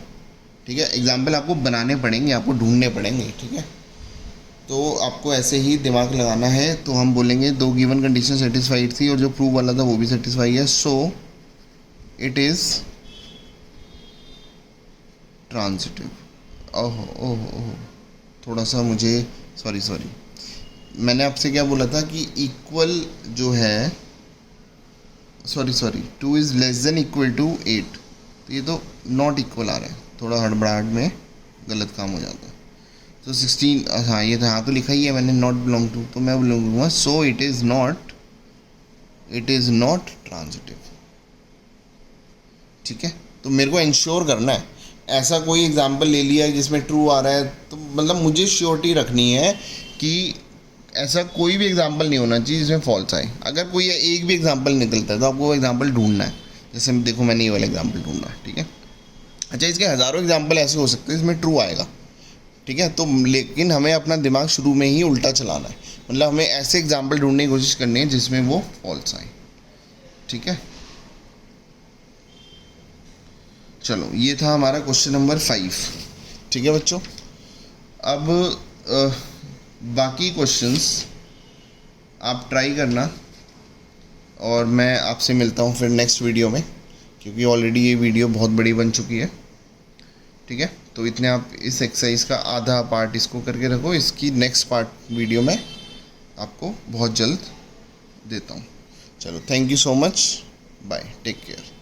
ठीक है। एग्जाम्पल आपको बनाने पड़ेंगे, आपको ढूंढने पड़ेंगे, ठीक है। तो आपको ऐसे ही दिमाग लगाना है। तो हम बोलेंगे दो गिवन कंडीशन सेटिस्फाइड थी और जो प्रूव वाला था वो भी सेटिस्फाई है, सो इट इज़ ट्रांजिटिव। ओहो ओहो ओहो, थोड़ा सा मुझे सॉरी मैंने आपसे क्या बोला था कि इक्वल जो है, sorry 2 is less than equal to 8, तो ये तो नॉट इक्वल आ रहा है, थोड़ा हड़बड़ाहट में गलत काम हो जाता है। तो 16, हाँ ये था, हाँ तो लिखा ही है मैंने नॉट बिलोंग टू, तो मैं बोलूँगा so it is not transitive, ठीक है। तो मेरे को इंश्योर करना है, ऐसा कोई एग्जांपल ले लिया है जिसमें ट्रू आ रहा है, तो मतलब मुझे श्योरिटी रखनी है कि ऐसा कोई भी एग्जांपल नहीं होना चाहिए जिसमें फॉल्स आए। अगर कोई एक भी एग्जांपल निकलता है तो आपको वो एग्जांपल ढूंढना है। जैसे देखो मैंने ये वाला एग्जांपल ढूंढना है, ठीक है। अच्छा, इसके हज़ारों एग्जांपल ऐसे हो सकते हैं इसमें ट्रू आएगा, ठीक है। तो लेकिन हमें अपना दिमाग शुरू में ही उल्टा चलाना है, मतलब हमें ऐसे एग्जांपल ढूंढने की कोशिश करनी है जिसमें वो फॉल्स आए, ठीक है। चलो, ये था हमारा क्वेश्चन नंबर 5, ठीक है बच्चों। अब बाकी क्वेश्चंस आप ट्राई करना और मैं आपसे मिलता हूँ फिर नेक्स्ट वीडियो में, क्योंकि ऑलरेडी ये वीडियो बहुत बड़ी बन चुकी है, ठीक है। तो इतने आप इस एक्सरसाइज का आधा पार्ट इसको करके रखो, इसकी नेक्स्ट पार्ट वीडियो में आपको बहुत जल्द देता हूँ। चलो, thank you so much, bye, take care.